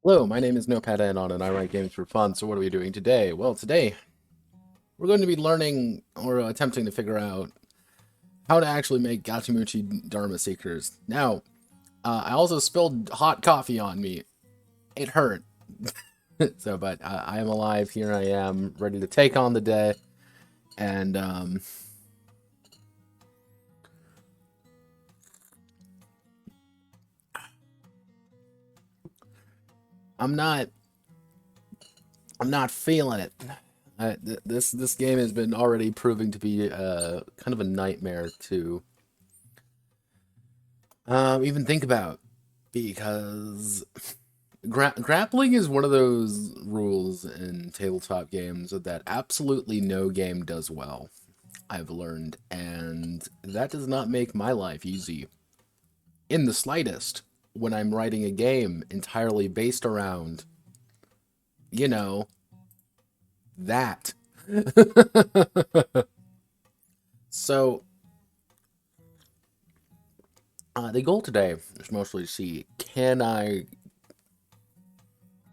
Hello, my name is Notepad Anon, and I write games for fun. So what are we doing today? Well, today we're going to be learning or attempting to figure out how to actually make Gachimuchi Nirvana Seekers. Now, I also spilled hot coffee on me. It hurt. But I am alive. Here I am, ready to take on the day. And, I'm not feeling it. This game has been already proving to be kind of a nightmare to even think about, because grappling is one of those rules in tabletop games that absolutely no game does well, I've learned, and that does not make my life easy in the slightest when I'm writing a game entirely based around, you know, that. So, the goal today is mostly to see, can I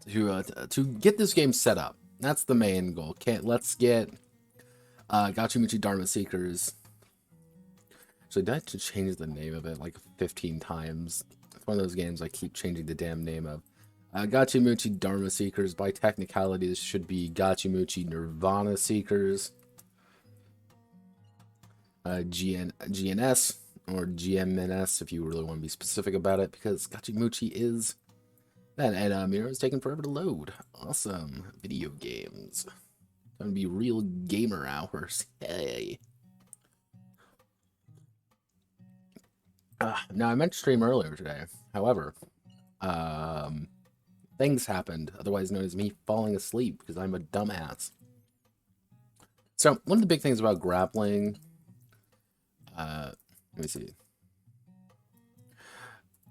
to get this game set up. That's the main goal. Let's get Gachimuchi Nirvana Seekers. So did I have to change the name of it like 15 times? It's one of those games I keep changing the damn name of. Gachimuchi Nirvana Seekers. By technicality, this should be Gachimuchi Nirvana Seekers. GNS or GMNS if you really want to be specific about it, because Gachimuchi is that, and Miro is taking forever to load. Awesome. Video games. Gonna be real gamer hours. Hey. Now, I meant to stream earlier today. However, things happened, otherwise known as me falling asleep, because I'm a dumbass. So, one of the big things about grappling, let me see,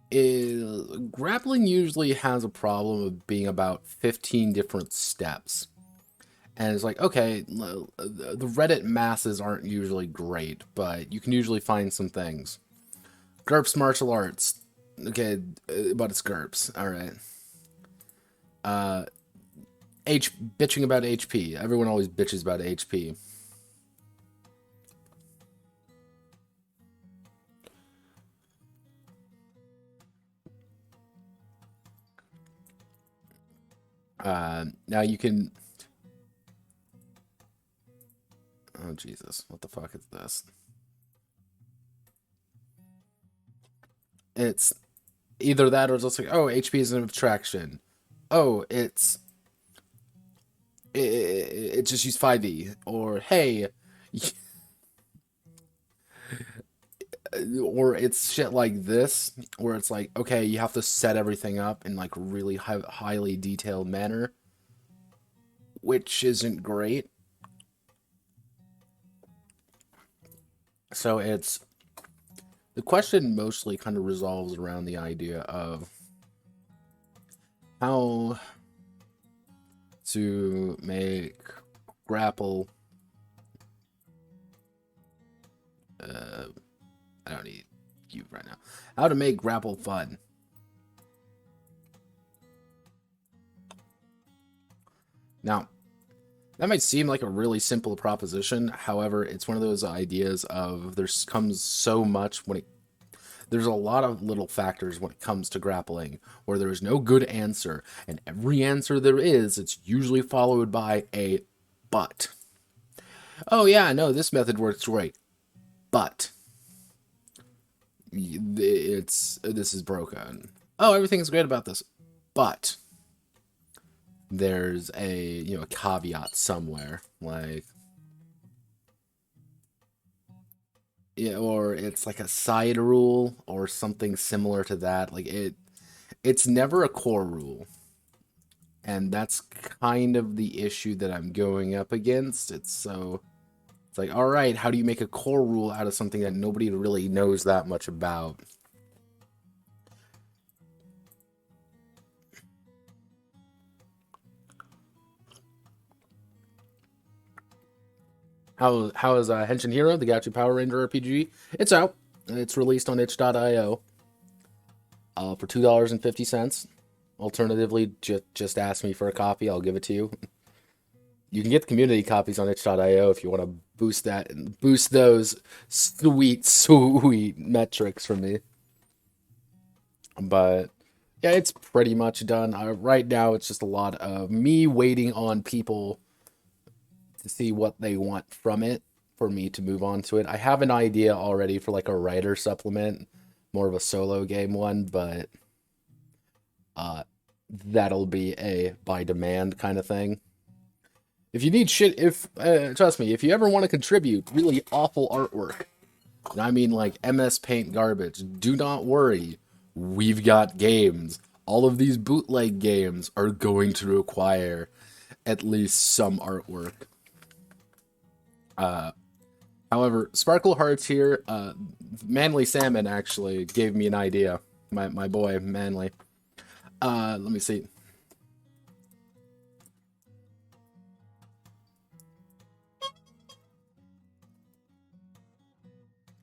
is grappling usually has a problem of being about 15 different steps. And it's like, okay, the Reddit masses aren't usually great, but you can usually find some things. GURPS martial arts. Okay, but it's GURPS. Alright. Bitching about HP. Everyone always bitches about HP. Now you can... Oh, Jesus. What the fuck is this? It's either that or it's just like, oh, HP is an abstraction. Oh, it just use 5e. Or, hey... or it's shit like this, where it's like, okay, you have to set everything up in like really highly detailed manner, which isn't great. So it's, the question mostly kind of resolves around the idea of how to make grapple, I don't need you right now. How to make grapple fun. Now, that might seem like a really simple proposition. However, it's one of those ideas of there's comes so much when it... There's a lot of little factors when it comes to grappling where there is no good answer. And every answer there is, it's usually followed by a but. Oh yeah, no, this method works great. But... this is broken. Oh, everything's great about this, but there's a a caveat somewhere, like, yeah, or it's like a side rule or something similar to that. Like it's never a core rule, and that's kind of the issue that I'm going up against. It's like, all right, how do you make a core rule out of something that nobody really knows that much about? How is Henshin Hero, the Gacha Power Ranger RPG? It's out. It's released on itch.io for $2.50. Alternatively, just ask me for a copy. I'll give it to you. You can get the community copies on itch.io if you want to boost that and boost those sweet metrics for me. But yeah, it's pretty much done. Right now, it's just a lot of me waiting on people to see what they want from it for me to move on to it. I have an idea already for like a writer supplement, more of a solo game one, but that'll be a by demand kind of thing. If you need shit, trust me, if you ever want to contribute really awful artwork, and I mean like MS Paint garbage, do not worry. We've got games. All of these bootleg games are going to require at least some artwork. However, Sparkle Hearts here, Manly Salmon actually gave me an idea. My boy, Manly. Let me see.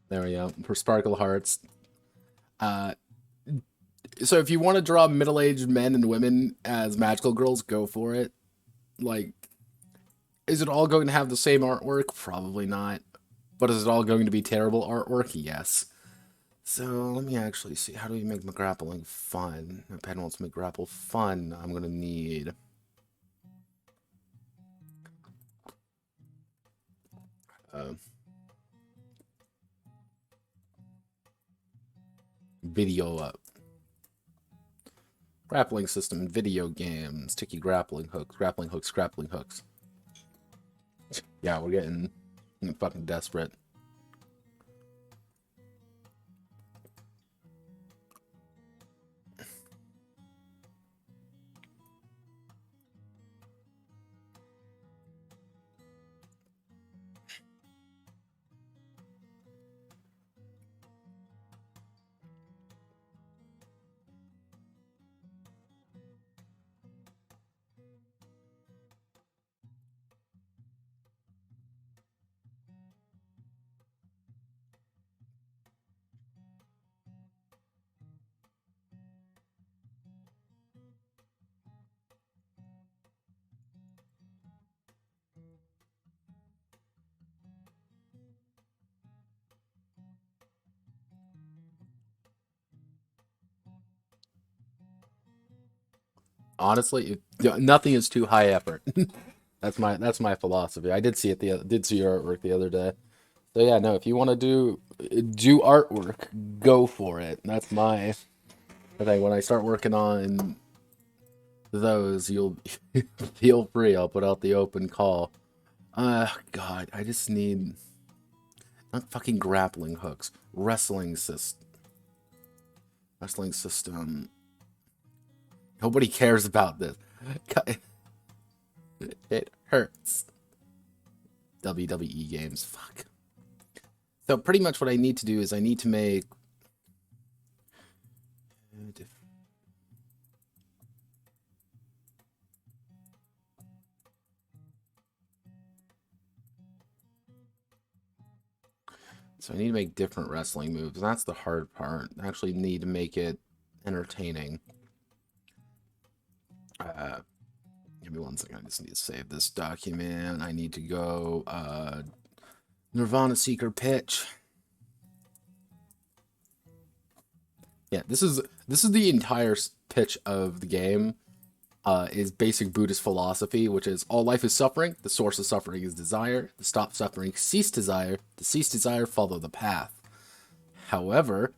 There we go. For Sparkle Hearts. So if you want to draw middle-aged men and women as magical girls, go for it. Like, is it all going to have the same artwork? Probably not. But is it all going to be terrible artwork? Yes. So let me actually see. How do we make grappling fun? My pen wants to make grapple fun. I'm going to need... video up. Grappling system in video games. Sticky grappling hooks. Grappling hooks. Grappling hooks. Yeah, we're getting fucking desperate. Honestly, nothing is too high effort. That's my philosophy. I did see your artwork the other day. So yeah, no, if you want to do artwork, go for it. That's my thing. When I start working on those, you'll feel free. I'll put out the open call. God, I just need not fucking grappling hooks. Wrestling system. Nobody cares about this. It hurts. WWE games, fuck. So pretty much what I need to do is I need to make so I need to make different wrestling moves. That's the hard part. I actually need to make it entertaining. Give me one second. I just need to save this document. I need to go Nirvana Seeker pitch. Yeah, this is the entire pitch of the game. Is basic Buddhist philosophy, which is all life is suffering. The source of suffering is desire. To stop suffering, cease desire. To cease desire, follow the path. However,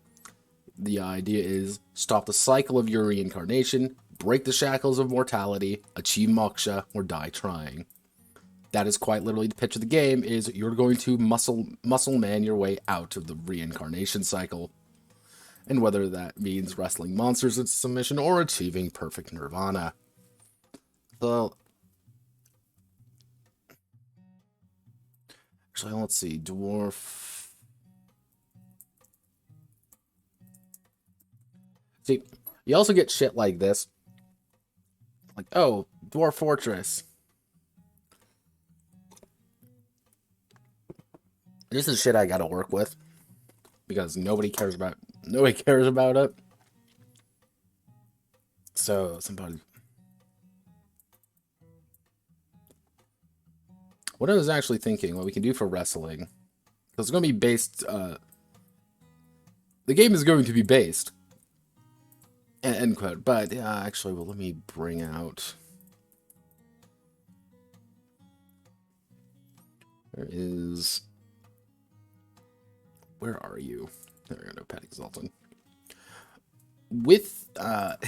the idea is stop the cycle of your reincarnation, break the shackles of mortality, achieve moksha, or die trying. That is quite literally the pitch of the game, is you're going to muscle man your way out of the reincarnation cycle. And whether that means wrestling monsters into submission or achieving perfect nirvana. So, actually, let's see, dwarf. See, you also get shit like this. Like, oh, Dwarf Fortress. This is shit I gotta work with. Because nobody cares about it. So, somebody... What I was actually thinking, what we can do for wrestling... Because it's going to be based... the game is going to be based... End quote. But, yeah, actually, well, let me bring out... There is... Where are you? There we go, Notepad Exalted. With the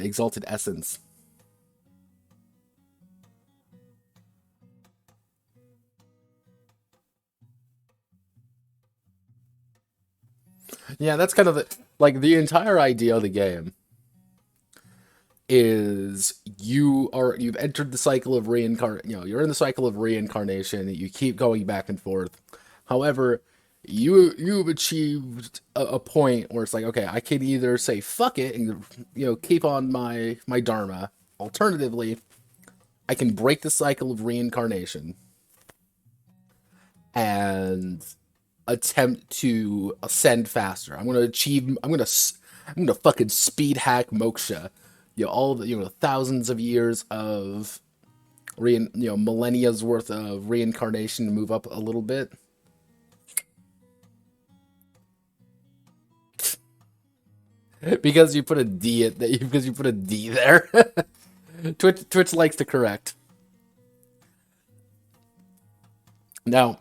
Exalted Essence. Yeah, that's kind of the entire idea of the game is you've entered the cycle of you're in the cycle of reincarnation. You keep going back and forth. However, you've achieved a point where it's like, okay, I can either say fuck it and keep on my dharma. Alternatively, I can break the cycle of reincarnation and attempt to ascend faster. I'm gonna fucking speed hack moksha. All the thousands of years of millennia's worth of reincarnation to move up a little bit. Because you put a D there. Twitch likes to correct. Now,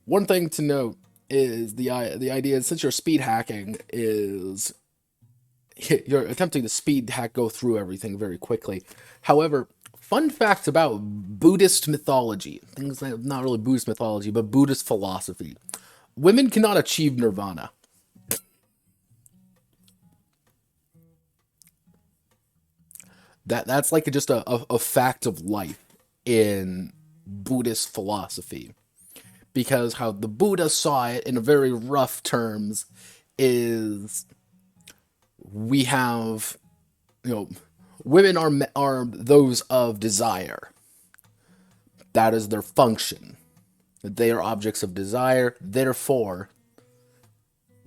one thing to note is the idea, since you're speed hacking, is you're attempting to speed hack, go through everything very quickly. However, fun facts about Buddhist mythology, things that not really Buddhist mythology, but Buddhist philosophy. Women cannot achieve nirvana. That's like just a fact of life in Buddhist philosophy. Because how the Buddha saw it in a very rough terms is we have, you know, women are those of desire. That is their function. They are objects of desire. Therefore,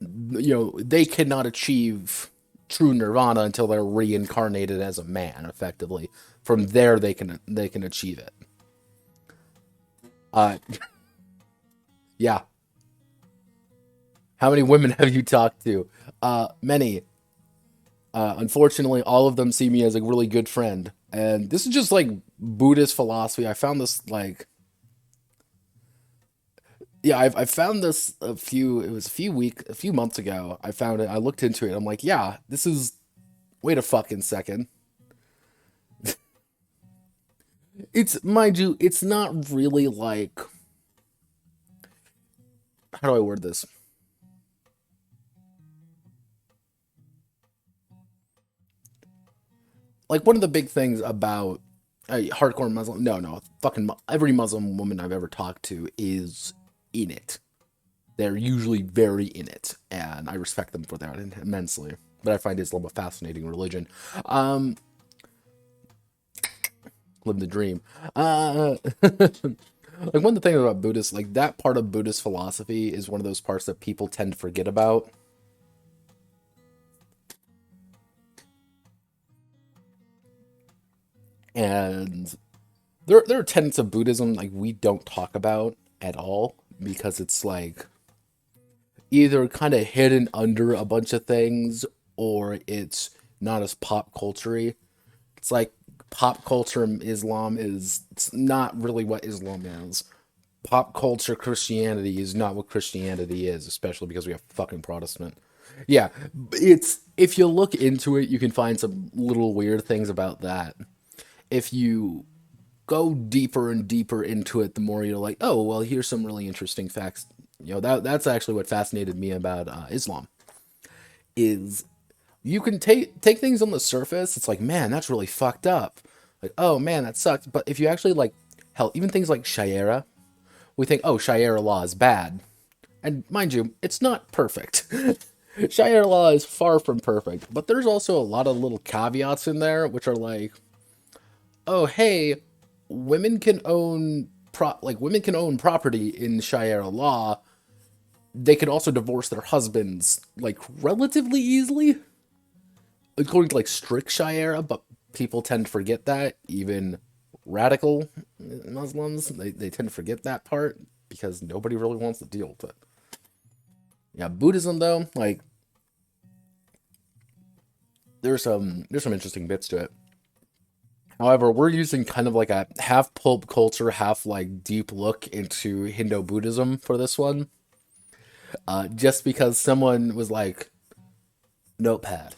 they cannot achieve true nirvana until they're reincarnated as a man, effectively. From there, they can achieve it. Uh, yeah. How many women have you talked to? Many. Unfortunately, all of them see me as a really good friend, and this is just like Buddhist philosophy. I found this like, yeah, I found this it was a few months ago. I found it. I looked into it. I'm like, yeah, this is. Wait a fucking second. It's, mind you, it's not really like, how do I word this? Like one of the big things about a hardcore Muslim, no, fucking every Muslim woman I've ever talked to is in it. They're usually very in it, and I respect them for that immensely. But I find Islam a fascinating religion. Um, Live the dream. Like one of the things about Buddhist, like that part of Buddhist philosophy is one of those parts that people tend to forget about. And there are tenets of Buddhism like we don't talk about at all because it's like either kind of hidden under a bunch of things or it's not as pop culture-y. It's like pop culture Islam is it's not really what Islam is. Pop culture Christianity is not what Christianity is, especially because we have fucking Protestant. Yeah, it's if you look into it, you can find some little weird things about that. If you go deeper and deeper into it, the more you're like, oh, well, here's some really interesting facts. That's actually what fascinated me about Islam is you can take things on the surface. It's like, man, that's really fucked up. Like, oh man, that sucks. But if you actually like, hell, even things like Sharia, we think, oh, Sharia law is bad. And mind you, it's not perfect. Sharia law is far from perfect, but there's also a lot of little caveats in there, which are like, oh, hey, women can own women can own property in Sharia law. They can also divorce their husbands like relatively easily, according to like strict Sharia, but people tend to forget that. Even radical Muslims, they tend to forget that part because nobody really wants to deal with it. Yeah, Buddhism though, like there's some interesting bits to it. However, we're using kind of like a half pulp culture, half like deep look into Hindu Buddhism for this one. Just because someone was like, Notepad,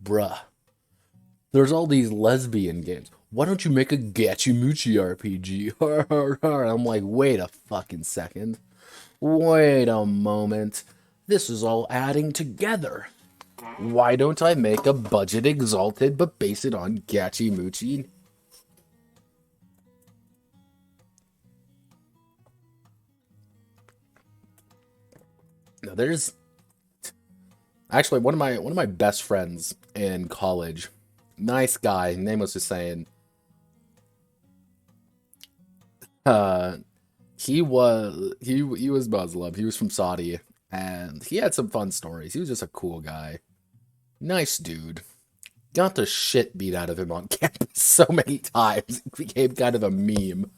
bruh, there's all these lesbian games. Why don't you make a Gachimuchi RPG? I'm like, wait a fucking second. Wait a moment. This is all adding together. Why don't I make a budget Exalted but base it on Gachimuchi? Now there's actually one of my best friends in college. Nice guy, name was just saying. Uh he was Muslim. He was from Saudi and he had some fun stories. He was just a cool guy. Nice dude. Got the shit beat out of him on campus so many times. It became kind of a meme.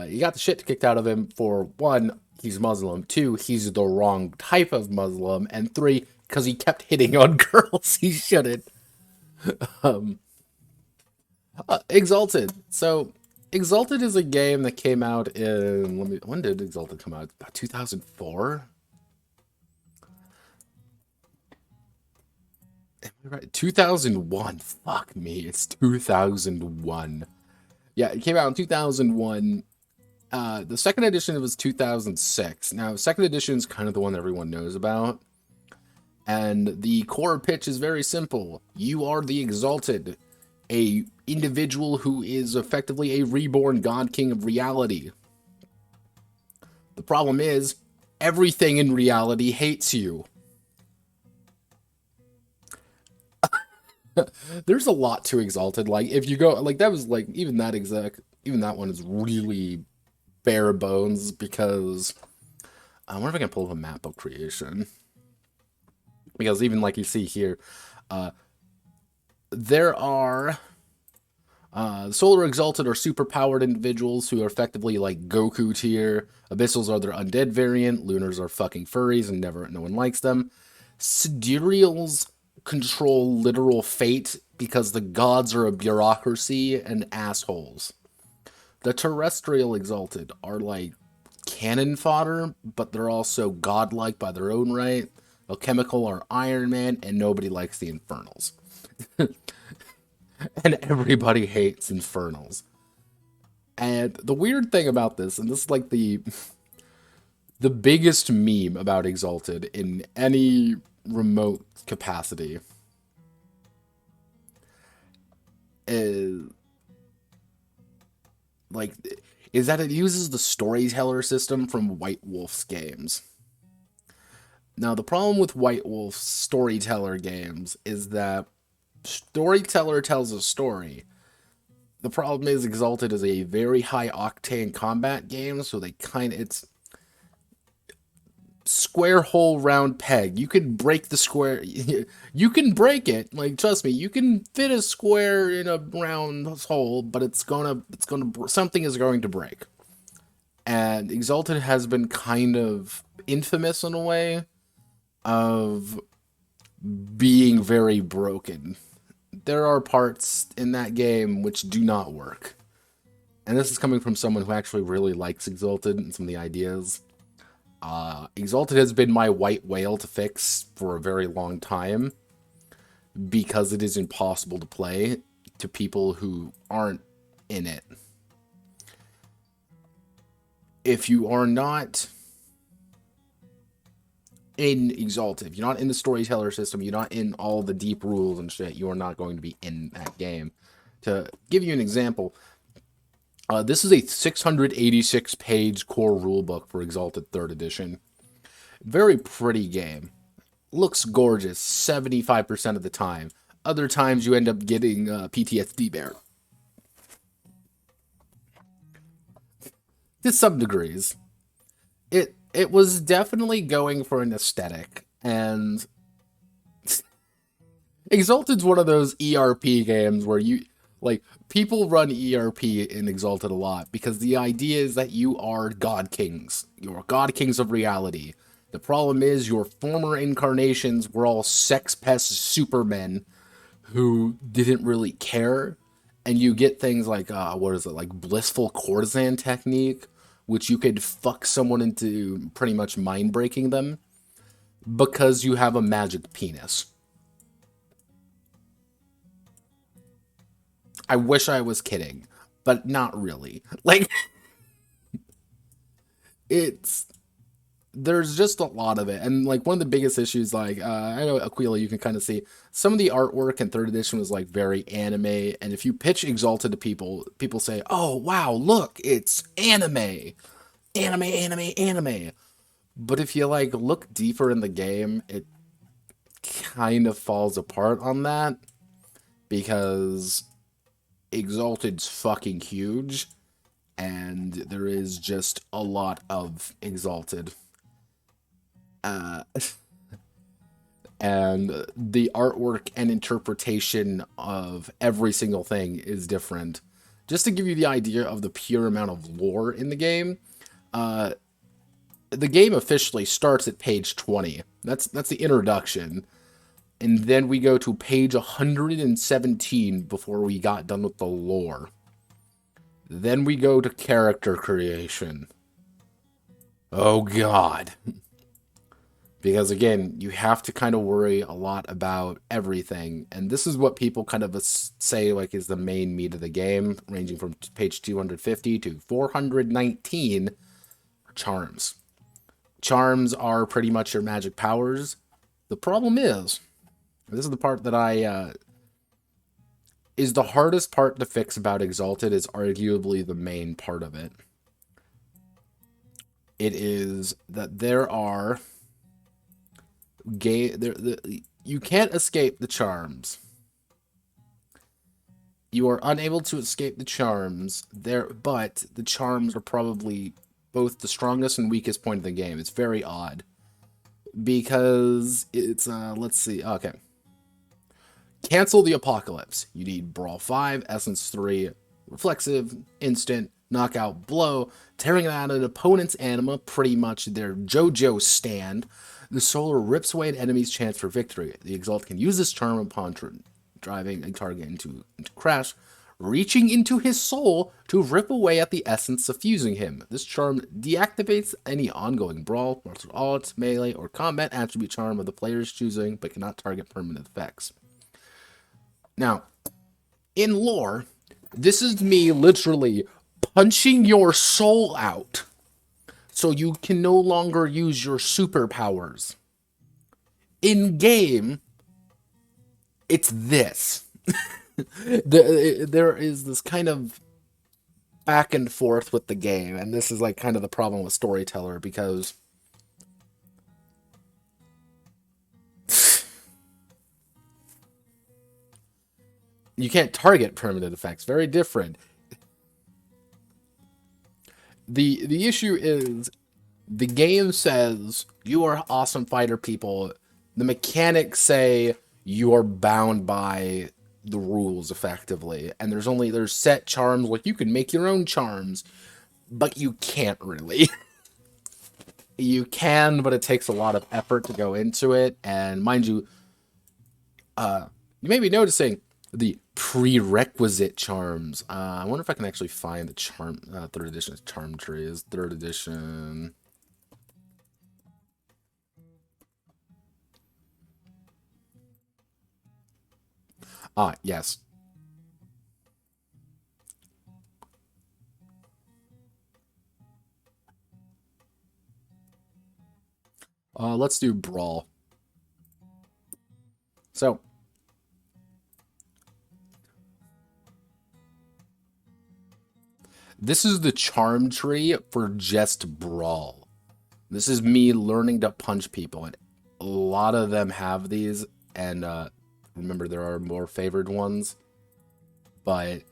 He got the shit kicked out of him for one, he's Muslim, two, he's the wrong type of Muslim, and three, because he kept hitting on girls he shouldn't. Um, Exalted. So, Exalted is a game that came out in, when did Exalted come out? About 2004? Am I right? 2001. Fuck me, it's 2001. Yeah, it came out in 2001. The second edition was 2006. Now, second edition is kind of the one that everyone knows about. And the core pitch is very simple. You are the Exalted, a individual who is effectively a reborn god king of reality. The problem is, everything in reality hates you. There's a lot to Exalted. Like, if you go, like, that was, like, even that one is really bare bones, because, I wonder if I can pull up a map of creation. Because even, like, you see here, there are, Solar Exalted are superpowered individuals who are effectively, like, Goku tier. Abyssals are their undead variant. Lunars are fucking furries, and no one likes them. Sidereals control literal fate because the gods are a bureaucracy and assholes. The terrestrial Exalted are like cannon fodder, but they're also godlike by their own right. Alchemical are Iron Man, and nobody likes the Infernals. And everybody hates Infernals. And the weird thing about this, and this is like the biggest meme about Exalted in any remote capacity, is that it uses the storyteller system from White Wolf's games. Now, the problem with White Wolf's storyteller games is that storyteller tells a story. The problem is Exalted is a very high octane combat game, so it's square hole round peg. You can break the square. You can break it. Like, trust me, you can fit a square in a round hole, but something is going to break. And Exalted has been kind of infamous in a way of being very broken. There are parts in that game which do not work. And this is coming from someone who actually really likes Exalted and some of the ideas. Exalted has been my white whale to fix for a very long time, because it is impossible to play to people who aren't in it. If you are not in Exalted, if you're not in the storyteller system, you're not in all the deep rules and shit, you are not going to be in that game. To give you an example, this is a 686-page core rulebook for Exalted 3rd Edition. Very pretty game. Looks gorgeous 75% of the time. Other times you end up getting PTSD bear. To some degrees. It was definitely going for an aesthetic, and Exalted's one of those ERP games where people run ERP in Exalted a lot, because the idea is that you are God Kings. You are God Kings of reality. The problem is your former incarnations were all sex pest supermen who didn't really care, and you get things like, like blissful courtesan technique, which you could fuck someone into pretty much mind-breaking them because you have a magic penis. I wish I was kidding, but not really. Like, there's just a lot of it. And, like, one of the biggest issues, like, I know Aquila, you can kind of see, some of the artwork in 3rd edition was, like, very anime, and if you pitch Exalted to people, people say, oh, wow, look, it's anime. Anime, anime, anime. But if you, like, look deeper in the game, it kind of falls apart on that, because Exalted's fucking huge, and there is just a lot of Exalted. And the artwork and interpretation of every single thing is different. Just to give you the idea of the pure amount of lore in the game, the game officially starts at page 20. That's the introduction. And then we go to page 117 before we got done with the lore. Then we go to character creation. Oh god. Because again, you have to kind of worry a lot about everything. And this is what people kind of say like is the main meat of the game, ranging from page 250 to 419, charms. Charms are pretty much your magic powers. The problem is, this is the part that is the hardest part to fix about Exalted, is arguably the main part of it. It is that there are you can't escape the charms. You are unable to escape the charms there, but the charms are probably both the strongest and weakest point of the game. It's very odd because it's let's see. Okay. Cancel the Apocalypse. You need Brawl 5, Essence 3, Reflexive, Instant, Knockout, Blow, tearing out an opponent's anima, pretty much their JoJo stand. The Solar rips away an enemy's chance for victory. The Exalt can use this charm upon driving a target into crash, reaching into his soul to rip away at the essence suffusing him. This charm deactivates any ongoing brawl, martial arts, melee, or combat attribute charm of the player's choosing, but cannot target permanent effects. Now, in lore, this is me literally punching your soul out so you can no longer use your superpowers. In game, it's this. There is this kind of back and forth with the game, and this is like kind of the problem with Storyteller, because you can't target permanent effects. Very different. The issue is the game says you are awesome fighter people. The mechanics say you are bound by the rules effectively, and there's set charms. Like you can make your own charms, but you can't really. You can, but it takes a lot of effort to go into it. And mind you, you may be noticing the prerequisite charms. I wonder if I can actually find the charm, 3rd edition charm tree is 3rd edition. Yes. Let's do Brawl. So, this is the charm tree for just Brawl. This is me learning to punch people, and a lot of them have these, and remember there are more favored ones, but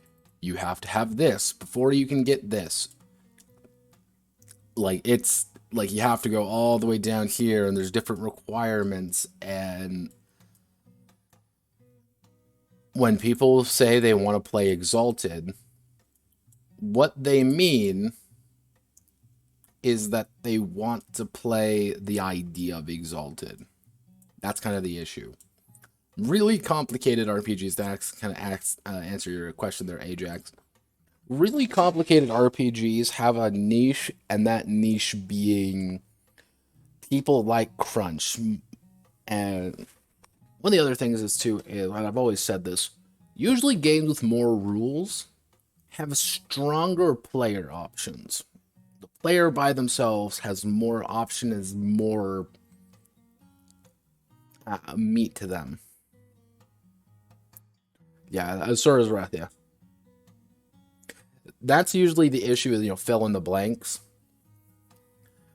you have to have this before you can get this. Like, it's like you have to go all the way down here, and there's different requirements, and when people say they want to play Exalted, what they mean is that they want to play the idea of Exalted. That's kind of the issue. Really complicated RPGs, to kind of answer your question there, Ajax. Really complicated RPGs have a niche, and that niche being people like crunch. And one of the other things is too, and I've always said this, usually games with more rules have stronger player options. The player by themselves has more options, more meat to them. Yeah, Asura's Wrath, yeah. That's usually the issue, is, fill in the blanks.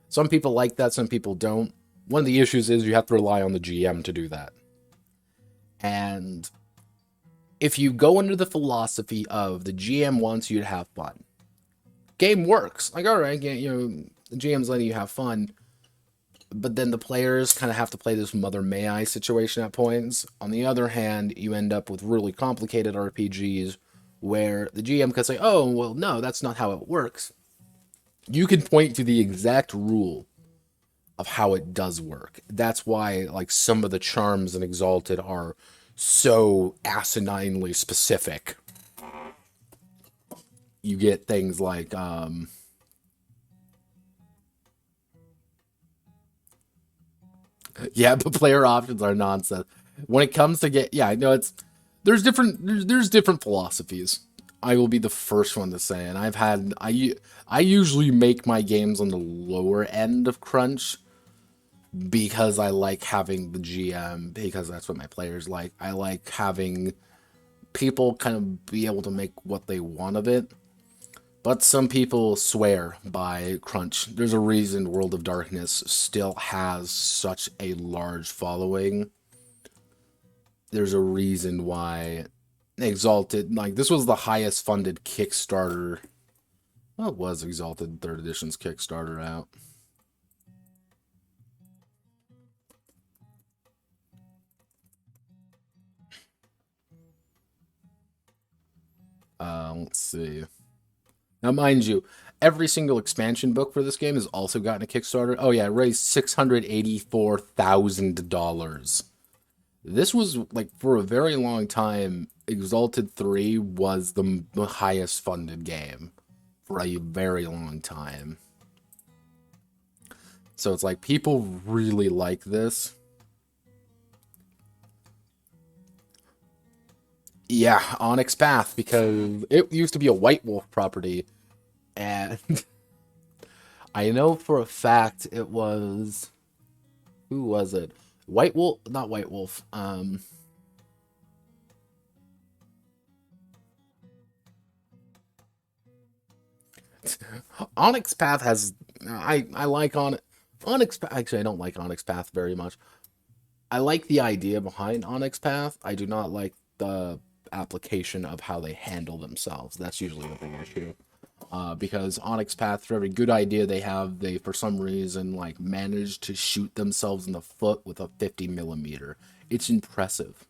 Some people like that, some people don't. One of the issues is you have to rely on the GM to do that. And if you go under the philosophy of the GM wants you to have fun, game works. Like, all right, the GM's letting you have fun, but then the players kind of have to play this mother may I situation at points. On the other hand, you end up with really complicated RPGs where the GM can say, oh, well, no, that's not how it works. You can point to the exact rule of how it does work. That's why, like, some of the charms in Exalted are so asininely specific. you get things like yeah, but player options are nonsense. When it comes to yeah, I know it's there's different philosophies. I will be the first one to say, and I usually make my games on the lower end of crunch because I like having the GM, because that's what my players like. I like having people kind of be able to make what they want of it. But some people swear by crunch. There's a reason World of Darkness still has such a large following. There's a reason why Exalted, like, this was the highest funded Kickstarter. What was Exalted 3rd Edition's Kickstarter out? Let's see. Now, mind you, every single expansion book for this game has also gotten a Kickstarter. Oh yeah, it raised $684,000. This was, like, for a very long time, Exalted 3 was the highest funded game for a very long time. So it's like people really like this. Yeah, Onyx Path, because it used to be a White Wolf property, and I know for a fact it was, who was it? White Wolf, not White Wolf. Onyx Path has, I like Onyx Path. Actually, I don't like Onyx Path very much. I like the idea behind Onyx Path. I do not like the application of how they handle themselves. That's usually the big issue. Because Onyx Path, for every good idea they have, they for some reason like manage to shoot themselves in the foot with a 50 millimeter. It's impressive.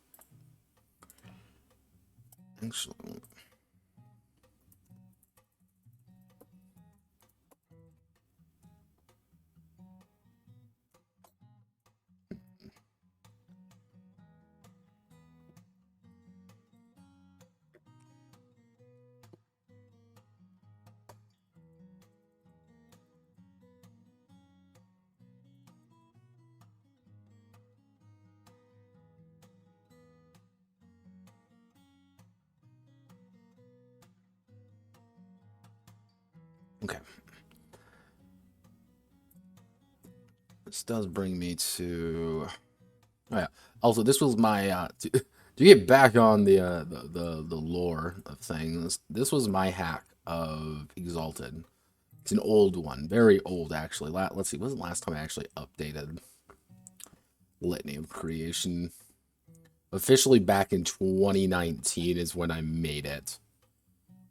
Actually, okay. This does bring me to. Oh yeah. Also, this was my to get back on the lore of things. This was my hack of Exalted. It's an old one, very old actually. Let's see, when was the last time I actually updated Litany of Creation? Officially back in 2019 is when I made it.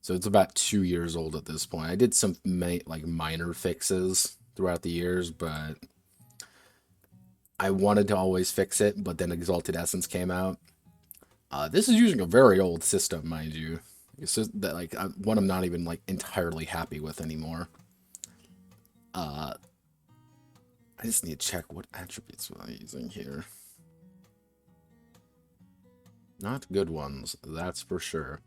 So it's about 2 years old at this point. I did some like minor fixes throughout the years, but I wanted to always fix it. But then Exalted Essence came out. This is using a very old system, mind you. It's just that like one I'm not even like entirely happy with anymore. Uh, I just need to check what attributes am I using here. Not good ones, that's for sure.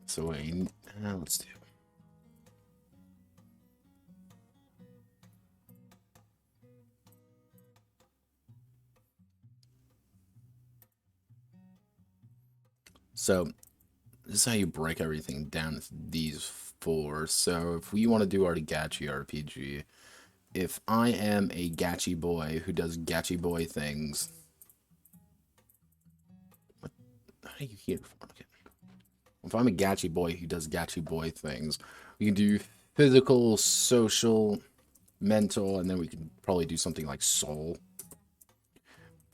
So let's do. So this is how you break everything down. It's these four. So if we want to do our Gachi RPG, if I am a Gachi boy who does Gachi boy things, what are you here for? Okay. If I'm a Gachi boy who does Gachi boy things, we can do physical, social, mental, and then we can probably do something like soul.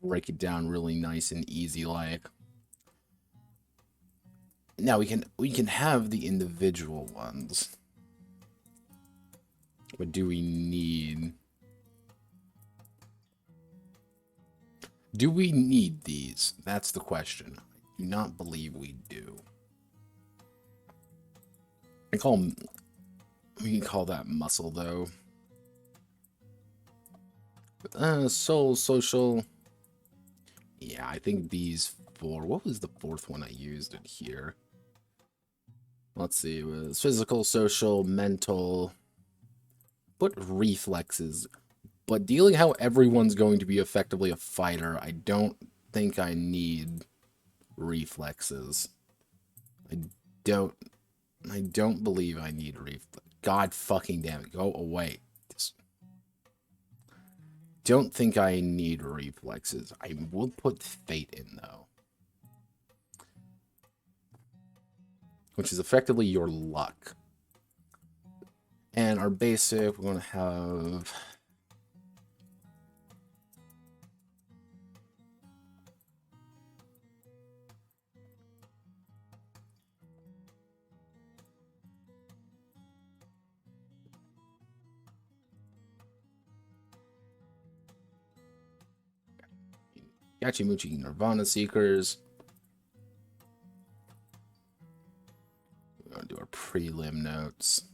Break it down really nice and easy like. Now we can have the individual ones. What do we need? Do we need these? That's the question. I do not believe we do. I call them, we can call that muscle though. Soul, social. Yeah, I think these four. What was the fourth one I used in here? Let's see. It was physical, social, mental. Put reflexes. But dealing how everyone's going to be effectively a fighter, I don't think I need reflexes. I don't. I don't believe I need reflex. God fucking damn it! Go away. Don't think I need reflexes. I will put fate in though, which is effectively your luck. And our basic, we're gonna have. Gachimuchi Nirvana Seekers. We're gonna do our prelim notes.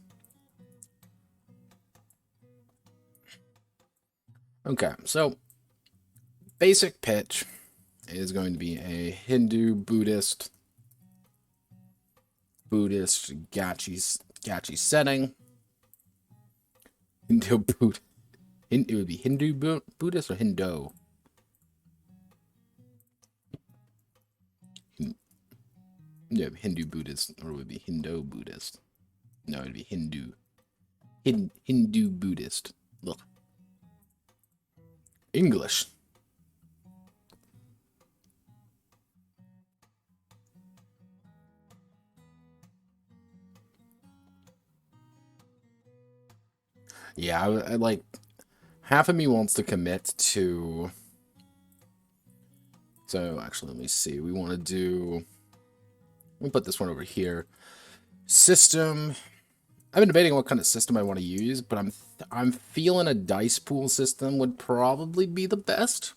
Okay, so basic pitch is going to be a Hindu Buddhist gachi setting. Hindu Buddhist. It would be Hindu Buddhist or Hindu. Yeah, Hindu Buddhist, or it would be Hindu Buddhist. No, it'd be Hindu. Hindu Buddhist. Look. English. Yeah, I like. Half of me wants to commit to. So actually, let me see. We want to do. Let me put this one over here. System. I've been debating what kind of system I want to use, but I'm feeling a dice pool system would probably be the best.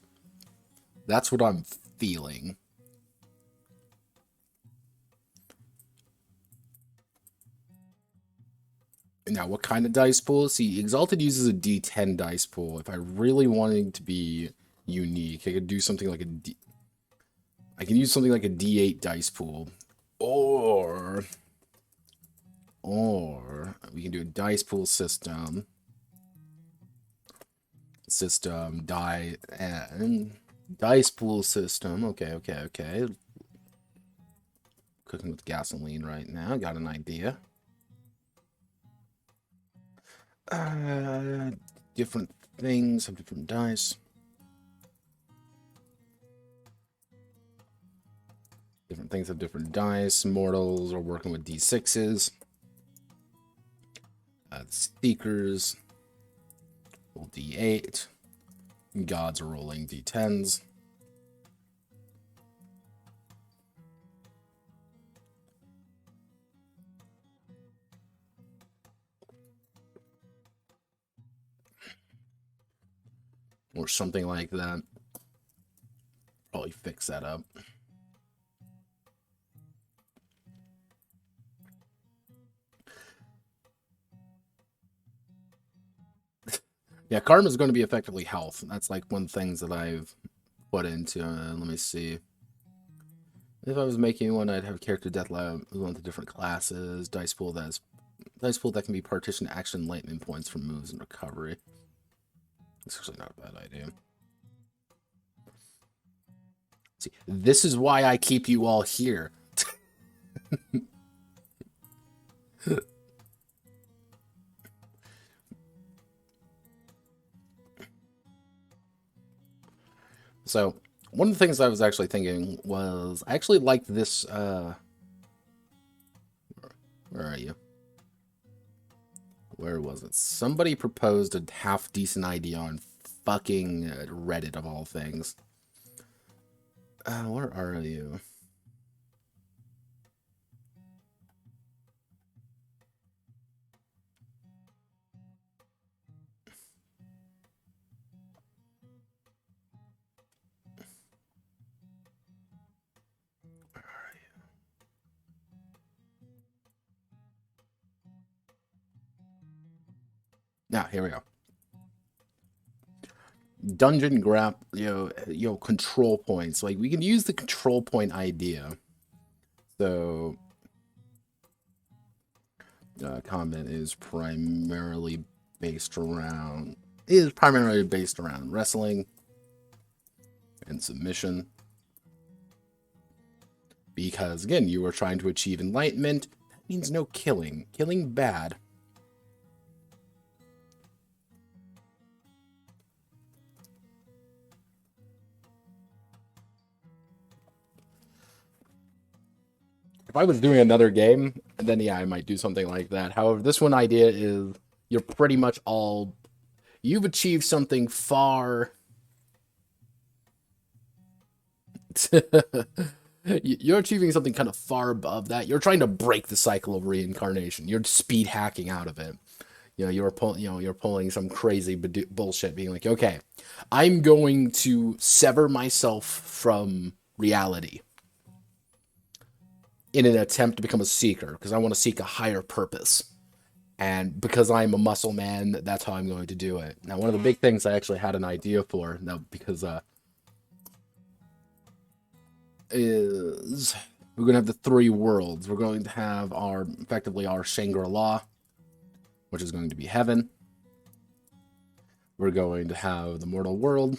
That's what I'm feeling. Now, what kind of dice pool? See, Exalted uses a D10 dice pool. If I really wanted to be unique, I could do something like I can use something like a D8 dice pool, or we can do a dice pool system. Die and dice pool system. Okay. Cooking with gasoline right now. Got an idea. Different things have different dice. Different things have different dice. Mortals are working with D6s. Seekers roll D8. Gods are rolling D10s. Or something like that. Probably fix that up. Yeah, karma is going to be effectively health. That's like one things that I've put into. Let me see. If I was making one, I'd have character death lab move on to different classes. Dice pool that can be partitioned action lightning points from moves and recovery. It's actually not a bad idea. See, this is why I keep you all here. So, one of the things I was actually thinking was, I actually like this, where are you? Where was it? Somebody proposed a half-decent idea on fucking Reddit, of all things. Where are you? Now, here we go. dungeon control points. Like, we can use the control point idea. So, combat is primarily based around wrestling and submission. Because, again, you are trying to achieve enlightenment. That means no killing. Killing bad. If I was doing another game, then yeah, I might do something like that. However, this one idea is you're pretty much all... You've achieved something far... You're achieving something kind of far above that. You're trying to break the cycle of reincarnation. You're speed hacking out of it. You're pulling some crazy bullshit, being like, okay, I'm going to sever myself from reality in an attempt to become a seeker, because I want to seek a higher purpose. And because I'm a muscle man, that's how I'm going to do it. Now, one of the big things I actually had an idea for, now, because is we're going to have the three worlds. We're going to have effectively our Shangri-La, which is going to be heaven. We're going to have the mortal world,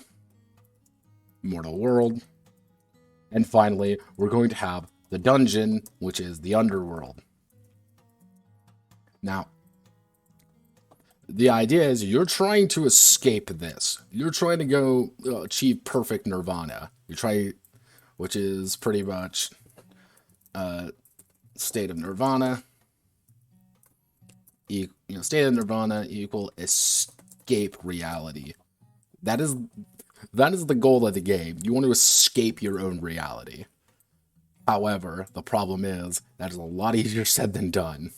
and finally, we're going to have the dungeon, which is the underworld. Now, the idea is you're trying to escape this. You're trying to go achieve perfect nirvana. You're trying, which is pretty much state of nirvana. State of nirvana equal escape reality. That is the goal of the game. You want to escape your own reality. However, the problem is that is a lot easier said than done.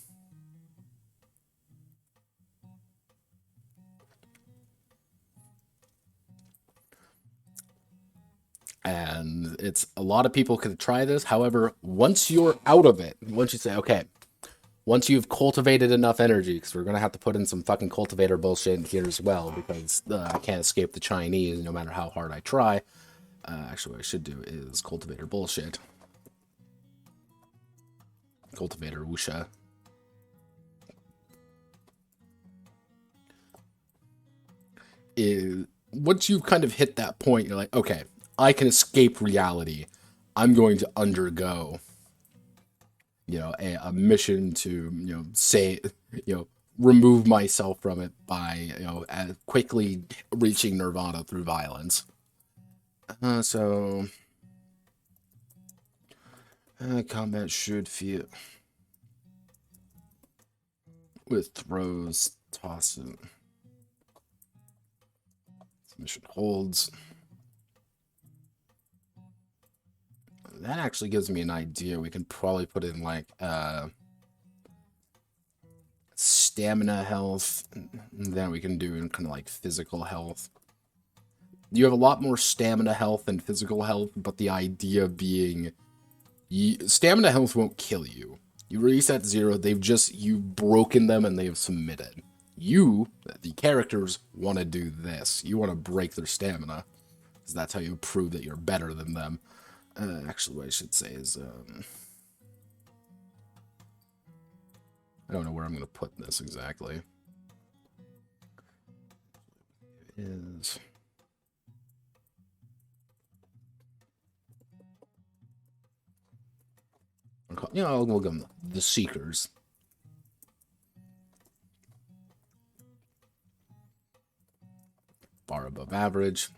And it's a lot of people could try this. However, once you're out of it, once you say, okay, once you've cultivated enough energy, because we're going to have to put in some fucking cultivator bullshit in here as well, because I can't escape the Chinese no matter how hard I try. Actually, what I should do is cultivator bullshit. Cultivator wuxia. Once you've kind of hit that point, you're like, okay, I can escape reality. I'm going to undergo, a mission to, remove myself from it by, quickly reaching nirvana through violence. Combat should feel with throws, tossing, submission holds. That actually gives me an idea. We can probably put in like stamina health, and then we can do in kind of like physical health. You have a lot more stamina health than physical health, but the idea being stamina health won't kill you. You reset 0, you've broken them and they've submitted. You, the characters, want to do this. You want to break their stamina, because that's how you prove that you're better than them. Actually, what I should say is, I don't know where I'm going to put this exactly. Is... we'll give them the Seekers. Far above average.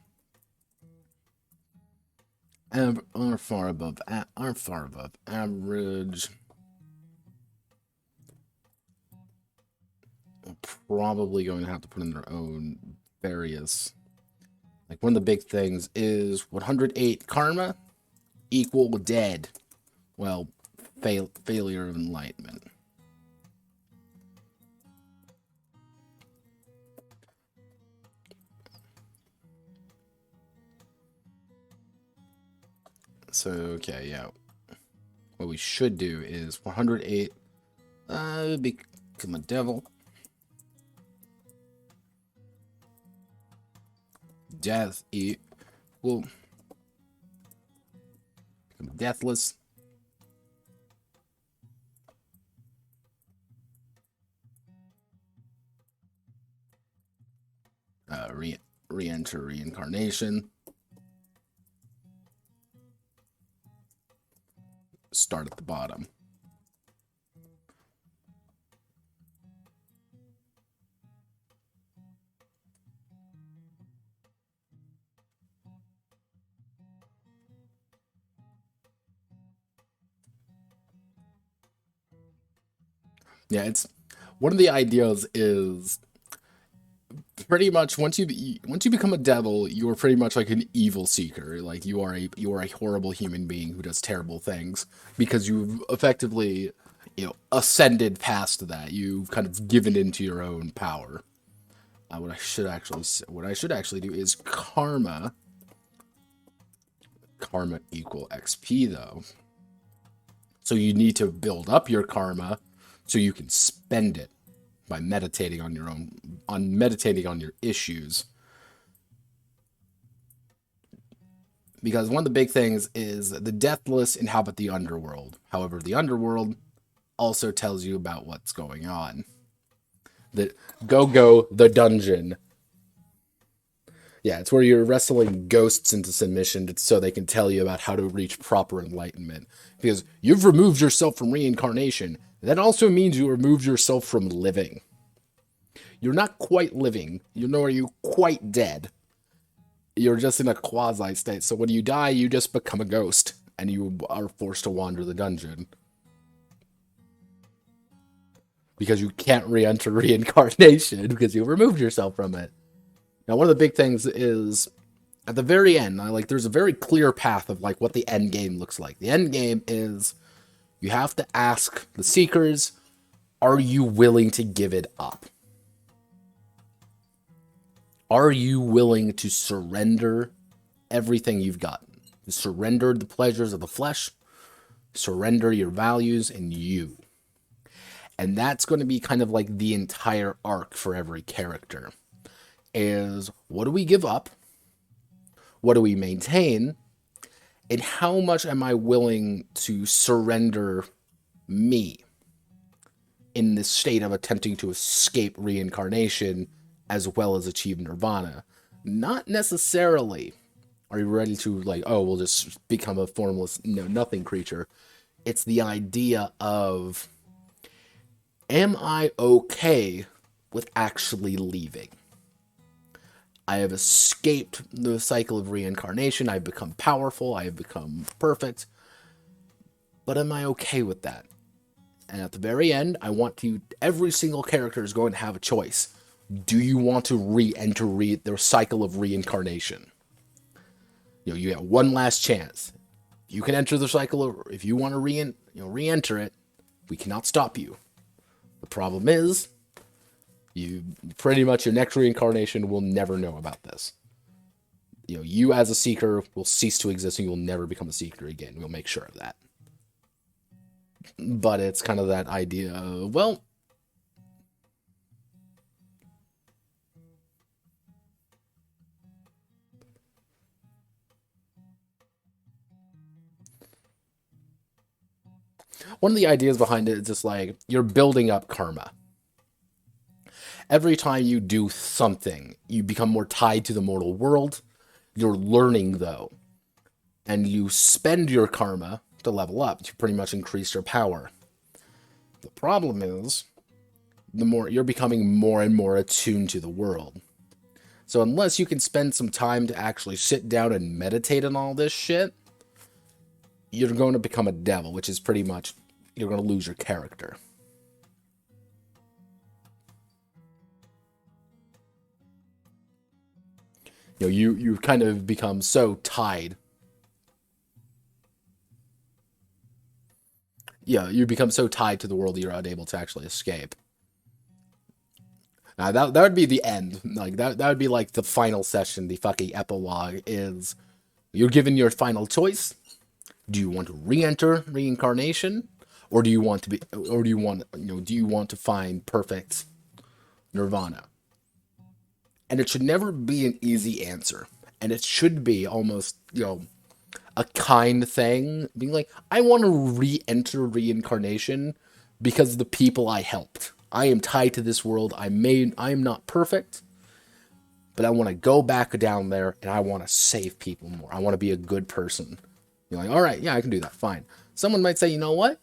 And are far above average. We're probably going to have to put in their own various. Like, one of the big things is 108 karma equal dead. Well, failure of enlightenment. So, okay, yeah. What we should do is 408, become a devil. Death equal deathless. Re-enter reincarnation. Start at the bottom. Yeah, it's one of the ideas is pretty much once you become a devil, you are pretty much like an evil seeker. Like you are a horrible human being who does terrible things because you've effectively, ascended past that. You've kind of given into your own power. What I should actually do is karma. Karma equal XP though. So you need to build up your karma so you can spend it by meditating on your issues. Because one of the big things is the deathless inhabit the underworld. However, the underworld also tells you about what's going on. The the dungeon. Yeah, it's where you're wrestling ghosts into submission so they can tell you about how to reach proper enlightenment. Because you've removed yourself from reincarnation. That also means you removed yourself from living. You're not quite living, nor are you quite dead. You're just in a quasi state. So when you die, you just become a ghost, and you are forced to wander the dungeon. Because you can't re-enter reincarnation, because you removed yourself from it. Now, one of the big things is, at the very end, there's a very clear path of what the end game looks like. The end game is, you have to ask the Seekers, are you willing to give it up? Are you willing to surrender everything you've gotten? Surrender the pleasures of the flesh, surrender your values and you. And that's going to be kind of like the entire arc for every character. Is what do we give up? What do we maintain? And how much am I willing to surrender me in this state of attempting to escape reincarnation as well as achieve nirvana? Not necessarily are you ready to we'll just become a formless nothing creature. It's the idea of, am I okay with actually leaving? I have escaped the cycle of reincarnation. I've become powerful. I have become perfect. But am I okay with that? And at the very end, every single character is going to have a choice. Do you want to re-enter their cycle of reincarnation? You have one last chance. You can enter the cycle, if you want to re-enter it, we cannot stop you. The problem is, you pretty much your next reincarnation will never know about this. You as a seeker will cease to exist and you will never become a seeker again. We'll make sure of that. But it's kind of that idea of, well, one of the ideas behind it is just you're building up karma. Every time you do something, you become more tied to the mortal world. You're learning, though. And you spend your karma to level up, to pretty much increase your power. The problem is, you're becoming more and more attuned to the world. So unless you can spend some time to actually sit down and meditate on all this shit, you're going to become a devil, which is pretty much, you're going to lose your character. You kind of become so tied. Yeah, you become so tied to the world that you're unable to actually escape. Now that would be the end. That would be the final session, the fucking epilogue is, you're given your final choice. Do you want to re-enter reincarnation? Or do you want to find perfect nirvana? And it should never be an easy answer. And it should be almost, a kind thing. Being like, I want to re-enter reincarnation because of the people I helped. I am tied to this world. I am not perfect, but I want to go back down there and I want to save people more. I want to be a good person. You're like, all right, yeah, I can do that. Fine. Someone might say, you know what?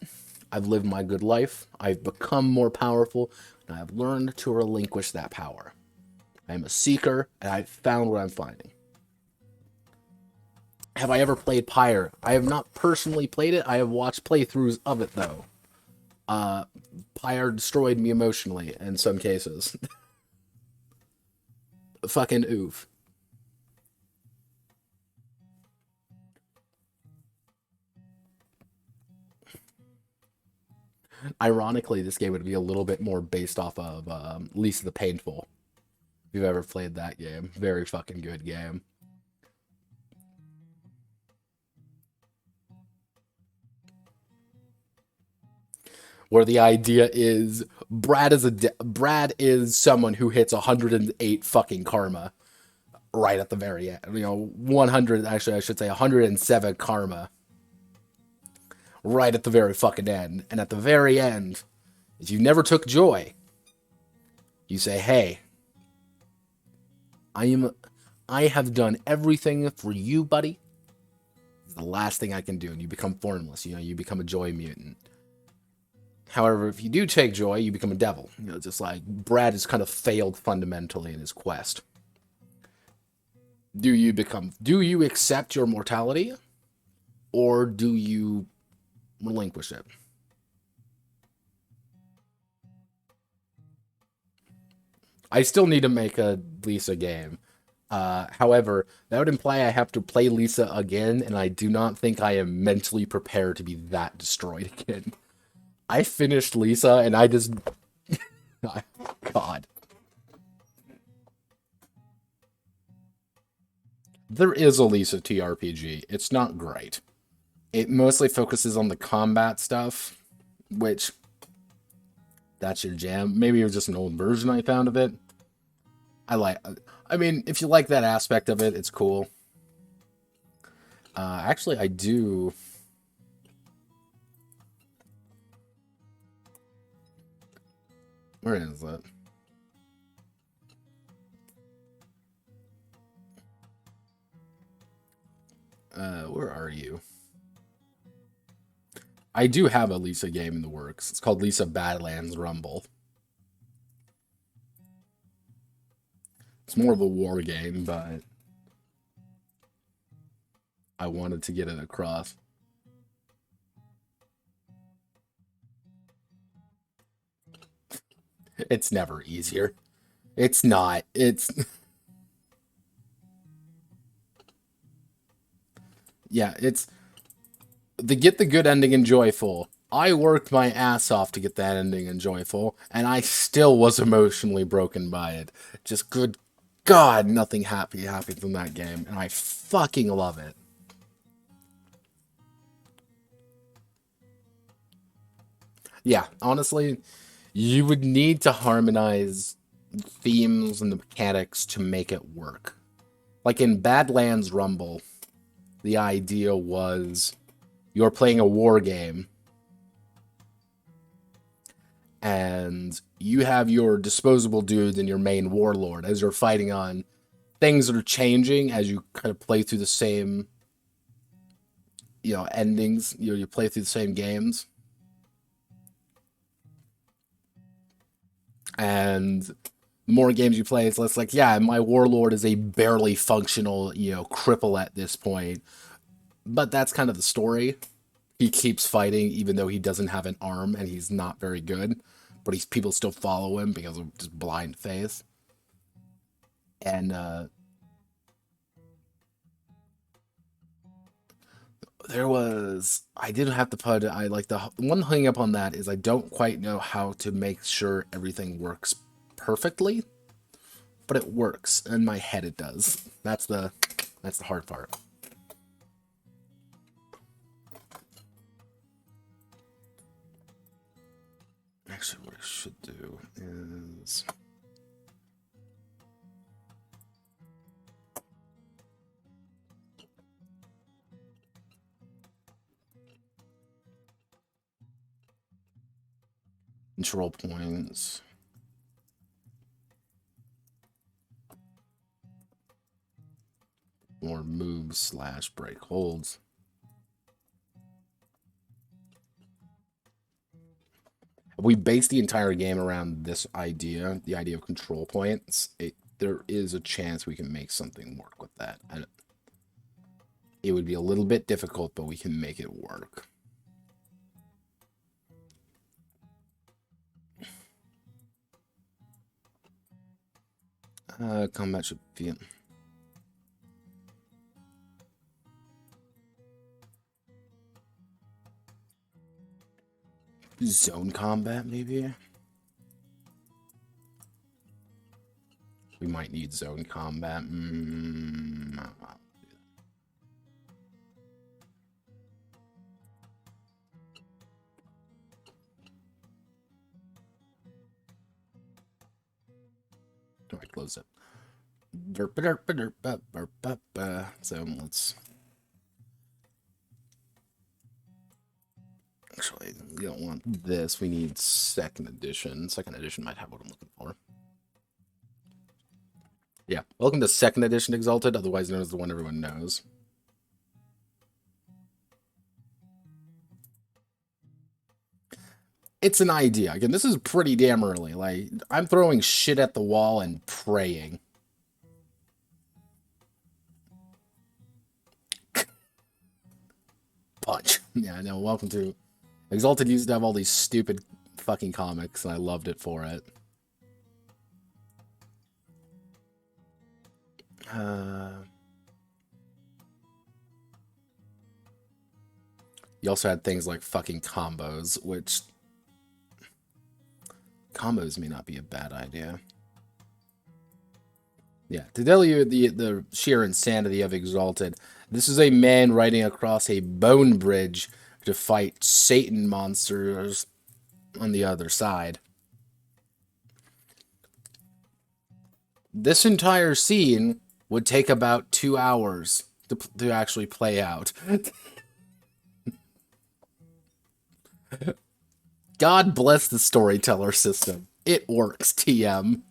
I've lived my good life. I've become more powerful, and I've learned to relinquish that power. I am a seeker, and I've found what I'm finding. Have I ever played Pyre? I have not personally played it. I have watched playthroughs of it, though. Pyre destroyed me emotionally in some cases. Fucking oof. Ironically, this game would be a little bit more based off of Lisa the Painful. If you've ever played that game. Very fucking good game. Where the idea is Brad is someone who hits 108 fucking karma right at the very end. 100, actually I should say 107 karma right at the very fucking end. And at the very end, if you never took joy, you say, hey, I have done everything for you, buddy. It's the last thing I can do. And you become formless. You become a joy mutant. However, if you do take joy, you become a devil. Just like Brad has kind of failed fundamentally in his quest. Do you accept your mortality? Or do you relinquish it? I still need to make a Lisa game. However, that would imply I have to play Lisa again, and I do not think I am mentally prepared to be that destroyed again. I finished Lisa, and I just... God. There is a Lisa TRPG. It's not great. It mostly focuses on the combat stuff, which... That's your jam. Maybe it was just an old version I found of it. I mean, if you like that aspect of it, it's cool. Actually, I do... Where is it? Where are you? I do have a Lisa game in the works. It's called Lisa Badlands Rumble. It's more of a war game, but I wanted to get it across. It's never easier. It's not. It's... Yeah, it's... To get the good ending in Joyful, I worked my ass off to get that ending in Joyful, and I still was emotionally broken by it. Just good God, nothing happy happens in that game, and I fucking love it. Yeah, honestly, you would need to harmonize themes and the mechanics to make it work. Like in Badlands Rumble, the idea was you're playing a war game and you have your disposable dude and your main warlord as you're fighting on things that are changing as you kind of play through the same, endings. You play through the same games. And the more games you play, it's less like, yeah, my warlord is a barely functional, cripple at this point. But that's kind of the story. He keeps fighting even though he doesn't have an arm and he's not very good. But people still follow him because of just blind faith. And I didn't have to put, I like the one hang up on that is I don't quite know how to make sure everything works perfectly, but it works. In my head it does. That's the hard part. Actually, what I should do is... Control points. More moves / break holds. We base the entire game around this idea, the idea of control points. There is a chance we can make something work with that. It would be a little bit difficult, but we can make it work. Combat should feel... Zone combat, maybe? We might need zone combat. Do I close it? So let's... Actually, we don't want this. We need second edition. Second edition might have what I'm looking for. Yeah, welcome to second edition Exalted, otherwise known as the one everyone knows. It's an idea. Again, this is pretty damn early. Like, I'm throwing shit at the wall and praying. Punch. Yeah, no, welcome to... Exalted used to have all these stupid fucking comics, and I loved it for it. You also had things like fucking combos, which... Combos may not be a bad idea. Yeah, to tell you the sheer insanity of Exalted, this is a man riding across a bone bridge to fight Satan monsters on the other side. This entire scene would take about 2 hours to actually play out. God bless the storyteller system. It works, TM.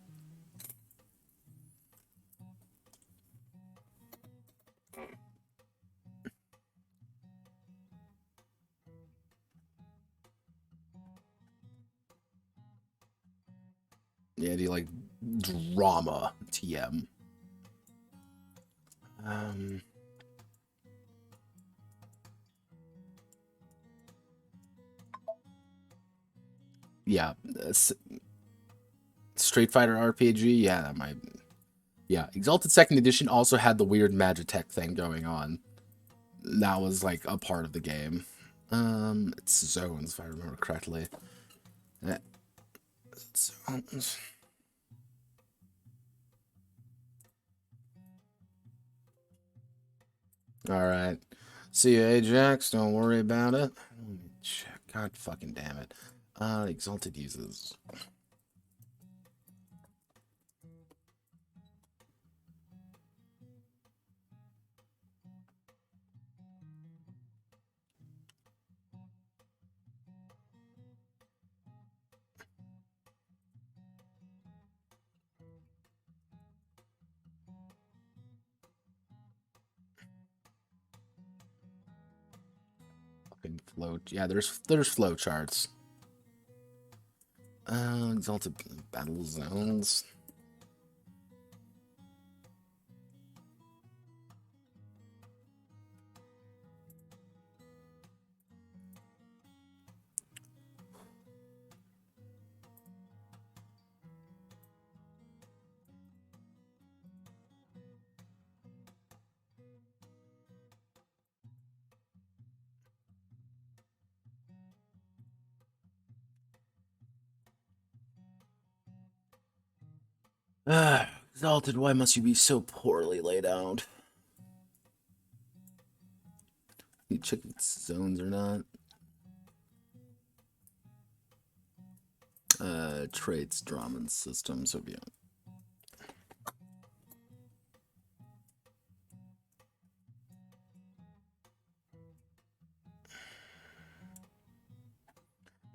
Yeah, do you like drama, TM? Yeah, Street Fighter RPG, yeah, that might... Yeah, Exalted 2nd Edition also had the weird Magitech thing going on. That was, like, a part of the game. It's zones, if I remember correctly. Zones. Alright. See you, Ajax. Don't worry about it. Let me check. God fucking damn it. Exalted uses... Flow, yeah, there's flow charts. Exalted battle zones. Exalted, why must you be so poorly laid out? You check if it's zones or not. Traits, drama, and systems would be on.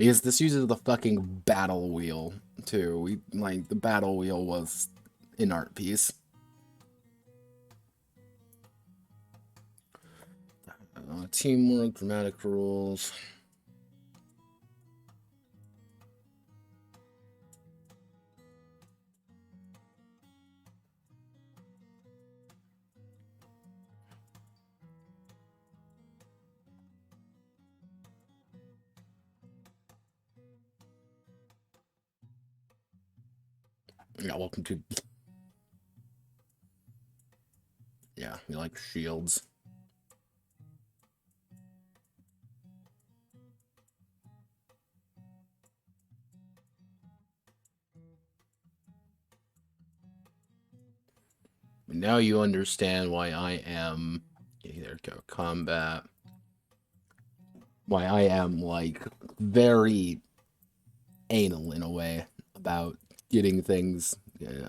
Because this uses the fucking battle wheel, too. The battle wheel was an art piece. Teamwork, dramatic rules. Yeah, welcome to... Yeah, we like shields. Now you understand why I am... Okay, there we go. Combat. Why I am, like, very anal in a way about getting things... Yeah.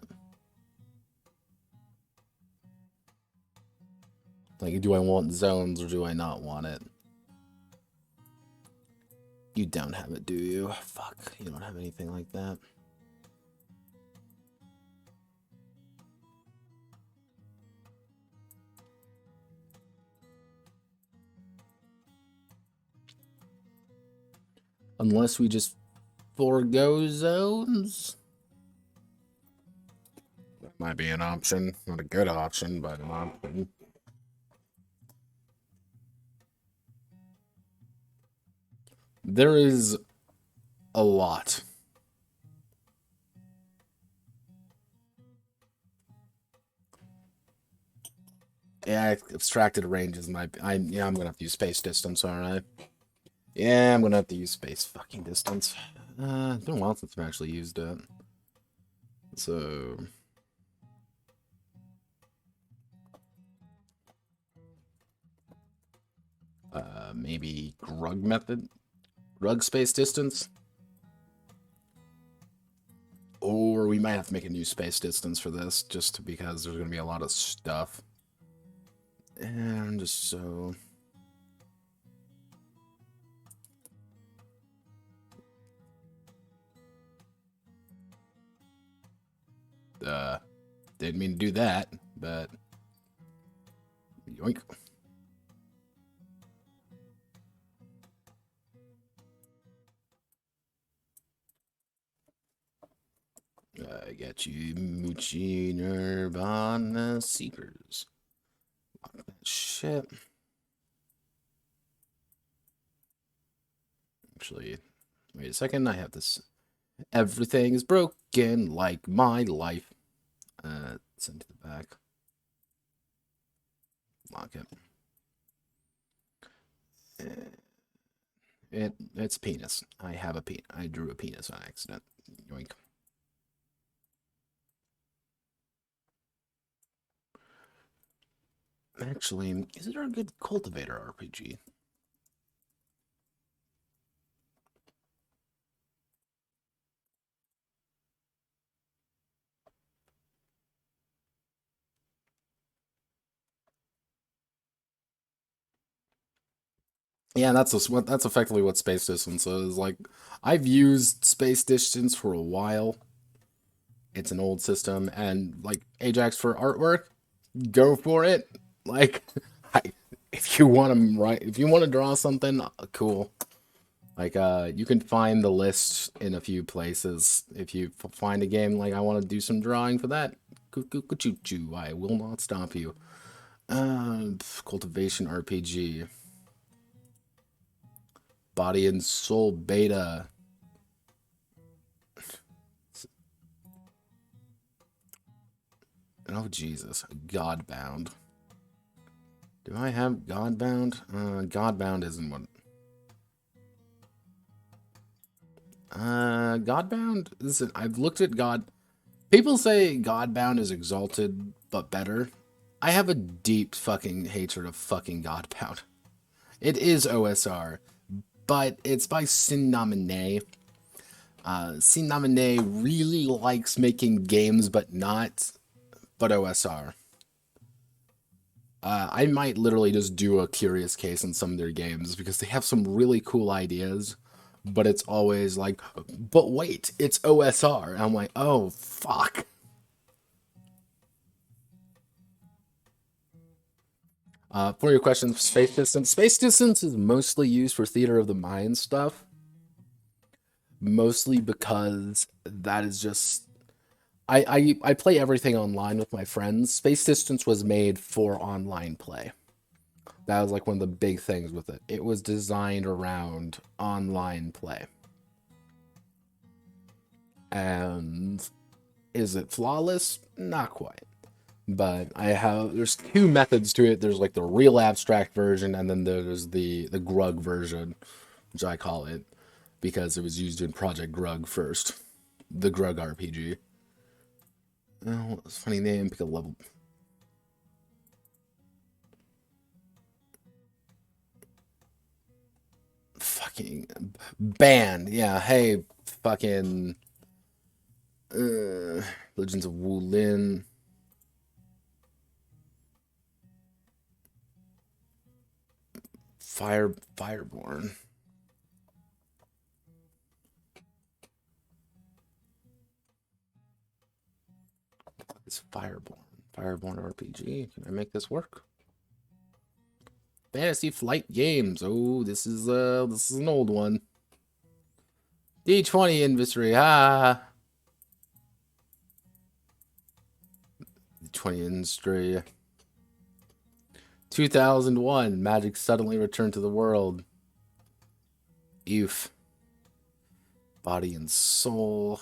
Like, do I want zones or do I not want it? You don't have it, do you? Fuck, you don't have anything like that. Unless we just forego zones. That might be an option. Not a good option, but an option. There is a lot. Yeah, abstracted ranges might be... I'm gonna have to use space distance, alright? Yeah, I'm gonna have to use space fucking distance. It's been a while since I've actually used it. So... maybe Grug method? Grug space distance? Or we might have to make a new space distance for this, just because there's gonna be a lot of stuff. And just so... Didn't mean to do that, but... Yoink. Gachimuchi Nirvana Seekers. Shit. Actually, wait a second. I have this. Everything is broken like my life. Send to the back. Lock it. It's penis. I have a penis. I drew a penis on accident. Yoink. Actually, is it a good cultivator RPG? Yeah, that's effectively what space distance is. Like, I've used space distance for a while. It's an old system, and like Ajax for artwork, go for it. Like, I, if you want to write, if you want to draw something, cool. Like, you can find the list in a few places. If you find a game like I want to do some drawing for that, choo choo, I will not stop you. Cultivation RPG. Body and Soul Beta. Oh, Jesus. Godbound. Do I have Godbound? Godbound isn't what... Godbound? Listen, I've looked at God... People say Godbound is Exalted, but better. I have a deep fucking hatred of fucking Godbound. It is OSR, but it's by Sin Namine. Sin Namine really likes making games, but OSR. I might literally just do a curious case in some of their games because they have some really cool ideas, but it's always like, but wait, it's OSR. And I'm like, oh, fuck. For your question, space distance. Space distance is mostly used for theater of the mind stuff. Mostly because that is just I play everything online with my friends. Space distance was made for online play. That was like one of the big things with it. It was designed around online play. And is it flawless? Not quite. But there's two methods to it. There's like the real abstract version, and then there's the Grug version, which I call it because it was used in Project Grug first. The Grug RPG. Oh, it's a funny name. Pick a level. Fucking band. Yeah, hey, fucking Legends of Wulin. Fireborn. It's Fireborn. Fireborn RPG. Can I make this work? Fantasy Flight Games. Oh, this is an old one. D20 industry. Ah. D20 industry. 2001. Magic suddenly returned to the world. Oof. Body and soul.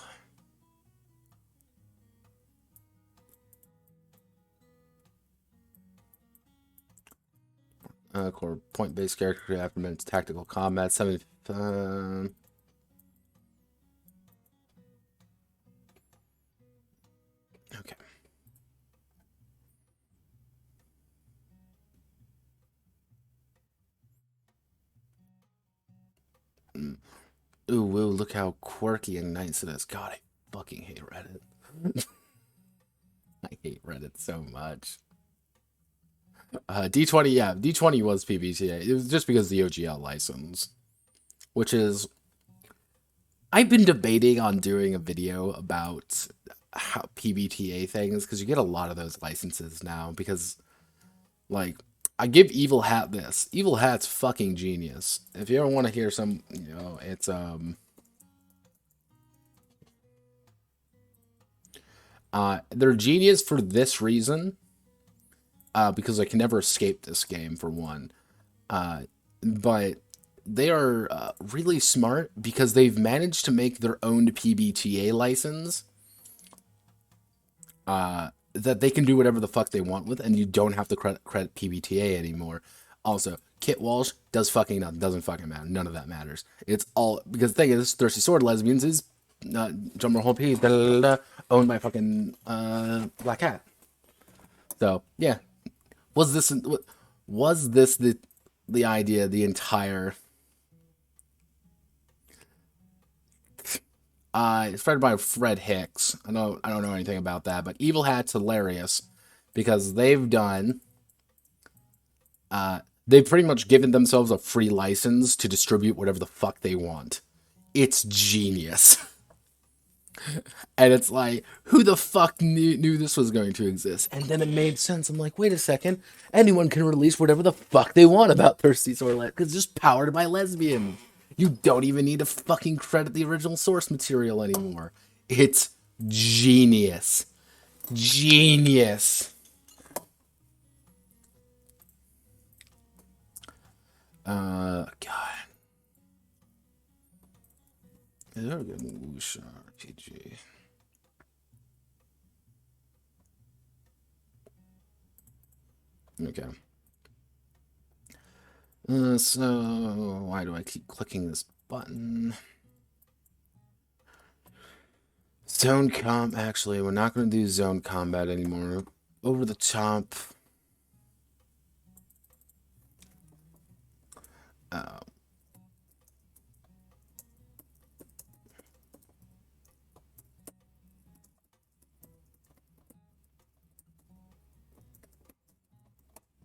Core point-based character after minutes tactical combat. 7. Okay. Ooh, whoa, look how quirky and nice it is. God, I fucking hate Reddit. I hate Reddit so much. D20, yeah, D20 was PBTA. It was just because of the OGL license, which is, I've been debating on doing a video about how PBTA things, because you get a lot of those licenses now, because, like, I give Evil Hat this. Evil Hat's fucking genius. If you ever want to hear some, it's, they're genius for this reason, because I can never escape this game, for one. But they are really smart because they've managed to make their own PBTA license that they can do whatever the fuck they want with, and you don't have to credit PBTA anymore. Also, Kit Walsh does fucking nothing. Doesn't fucking matter. None of that matters. It's all because the thing is, Thirsty Sword Lesbians is drummer whole piece owned by fucking Black Cat. So yeah, was this the idea? The entire it's read by Fred Hicks. I don't know anything about that, but Evil Hat's hilarious because they've pretty much given themselves a free license to distribute whatever the fuck they want. It's genius. And it's like, who the fuck knew this was going to exist? And then it made sense. I'm like, wait a second. Anyone can release whatever the fuck they want about Thirsty Sword because it's just powered by lesbian. You don't even need to fucking credit the original source material anymore. It's genius. Genius. God. Is there a good Wuxia RPG? Okay. So why do I keep clicking this button? Zone comp. Actually, we're not going to do zone combat anymore. Over the top.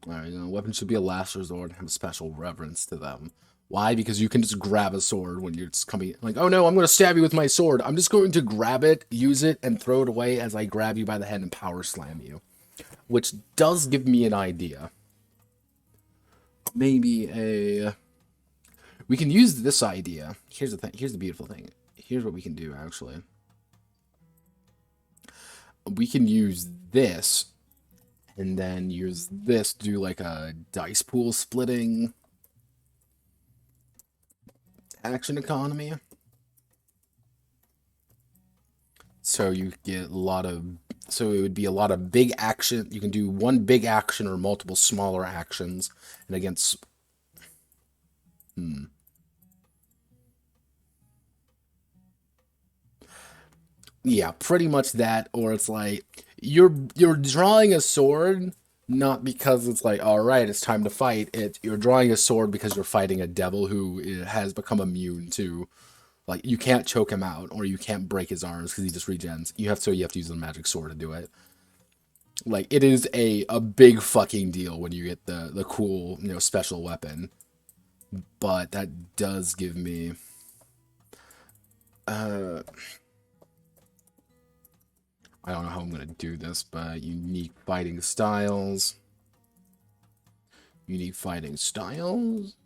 Alright, weapons should be a last resort and have a special reverence to them. Why? Because you can just grab a sword when you're just coming, like, oh no, I'm going to stab you with my sword. I'm just going to grab it, use it, and throw it away as I grab you by the head and power slam you. Which does give me an idea. Maybe a... We can use this idea. Here's the thing. Here's the beautiful thing. Here's what we can do, actually. We can use this, and then use this to do like a dice pool splitting action economy. So you get a lot of... So it would be a lot of big action. You can do one big action or multiple smaller actions. And against... Yeah, pretty much that. Or it's like, you're drawing a sword, not because it's like, all right, it's time to fight. You're drawing a sword because you're fighting a devil who has become immune to... Like, you can't choke him out, or you can't break his arms because he just regens. You have to use a magic sword to do it. Like, it is a big fucking deal when you get the cool, special weapon. But that does give me... I don't know how I'm going to do this, but unique fighting styles. Unique fighting styles?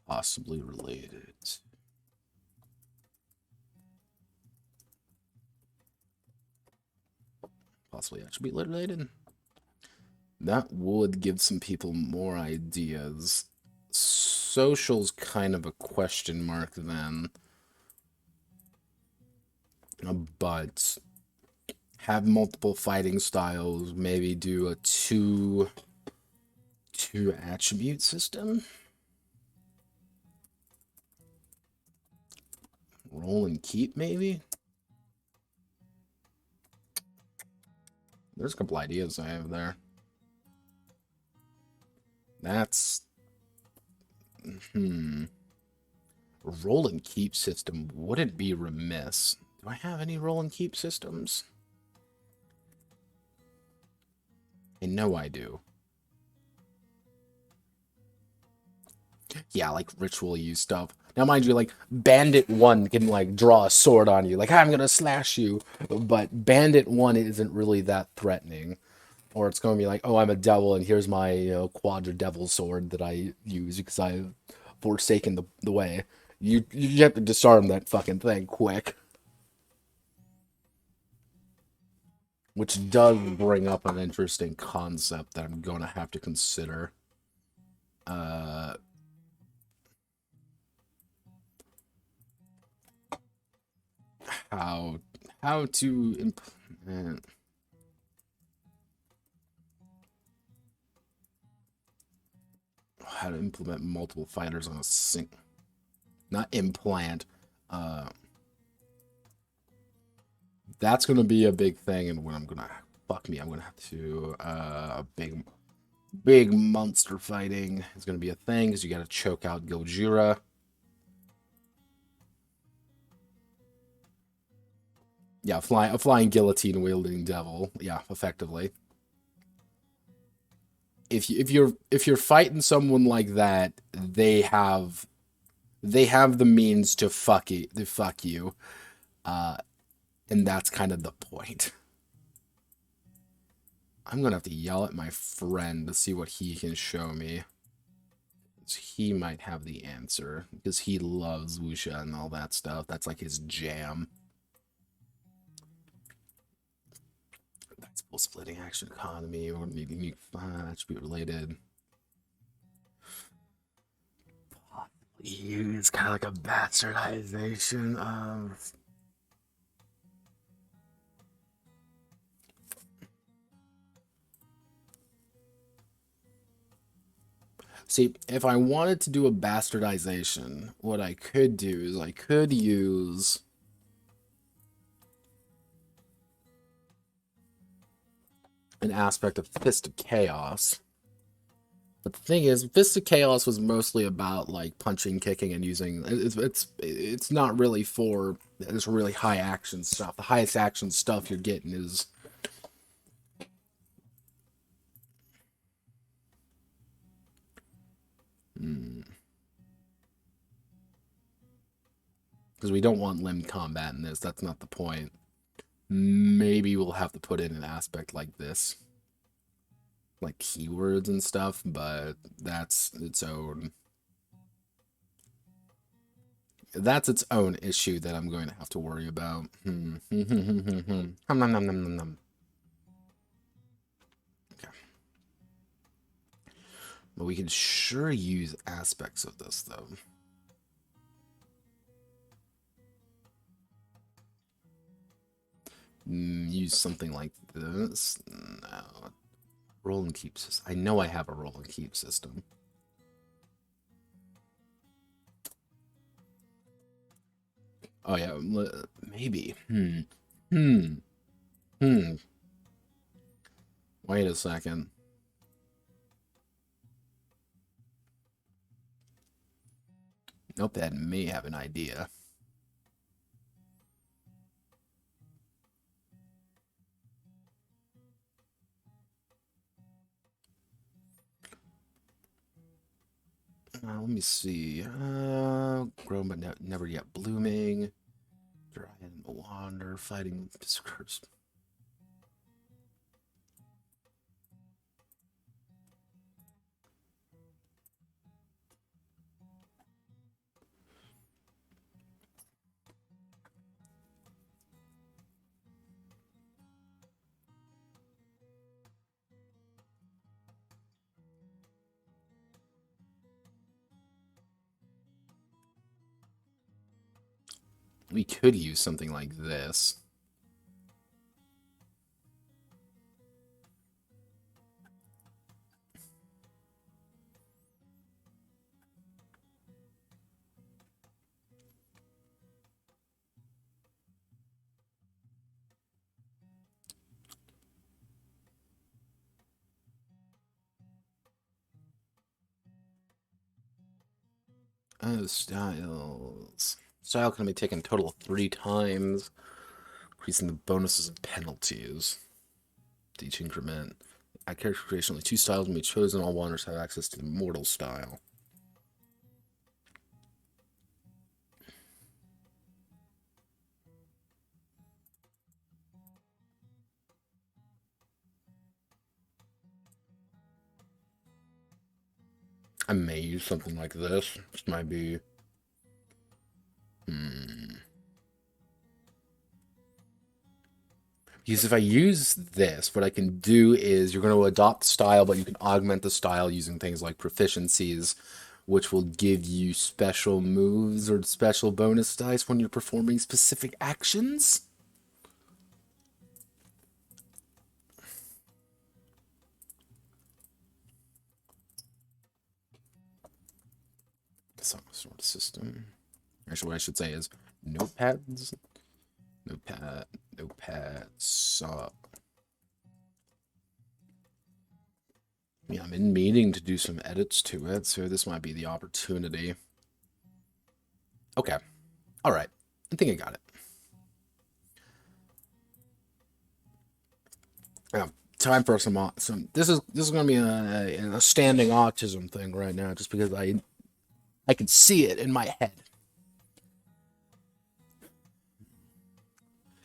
Possibly related. Possibly attribute related. That would give some people more ideas. Social's kind of a question mark then. But have multiple fighting styles, maybe do a two attribute system. Roll and keep, maybe? There's a couple ideas I have there. That's... Roll and keep system wouldn't be remiss. Do I have any roll and keep systems? I know I do. Yeah, like ritual use stuff. Now, mind you, like, Bandit 1 can, like, draw a sword on you. Like, I'm gonna slash you. But Bandit 1 isn't really that threatening. Or it's gonna be like, oh, I'm a devil, and here's my, Quadra Devil sword that I use because I've forsaken the way. You have to disarm that fucking thing quick. Which does bring up an interesting concept that I'm gonna have to consider. How to implement... How to implement multiple fighters on a not implant. That's gonna be a big thing, and when I'm gonna I'm gonna have to big monster fighting is gonna be a thing because you gotta choke out Gojira. Yeah, a flying guillotine wielding devil. Yeah, effectively. If you're fighting someone like that, they have the means to fuck you, and that's kind of the point. I'm gonna have to yell at my friend to see what he can show me. He might have the answer because he loves wuxia and all that stuff. That's like his jam. That's full splitting action economy or unique attribute related. It's kind of like a bastardization of... See, if I wanted to do a bastardization, what I could do is I could use... an aspect of Fist of Chaos. But the thing is, Fist of Chaos was mostly about, like, punching, kicking, and using... It's not really for this really high action stuff. The highest action stuff you're getting is... Because we don't want limb combat in this. That's not the point. Maybe we'll have to put in an aspect like this. Like keywords and stuff, but that's its own... That's its own issue that I'm going to have to worry about. Okay. But we can sure use aspects of this, though. Use something like this. No. Roll and keep system. I know I have a roll and keep system. Oh yeah, maybe. Wait a second. Notepad may have an idea. Let me see. Grown but never yet blooming. Dry and wander, fighting curse. We could use something like this. Oh, styles. Style can be taken a total of 3 times, increasing the bonuses and penalties to each increment. At character creation, only 2 styles can be chosen. All wanderers have access to the mortal style. I may use something like this. This might be... Because if I use this, what I can do is you're going to adopt style, but you can augment the style using things like proficiencies, which will give you special moves or special bonus dice when you're performing specific actions. Some sort of system. Actually, what I should say is notepads. Notepad, Yeah, I'm in meaning to do some edits to it, so this might be the opportunity. Okay. Alright. I think I got it. Now, time for some this is going to be a standing autism thing right now, just because I can see it in my head.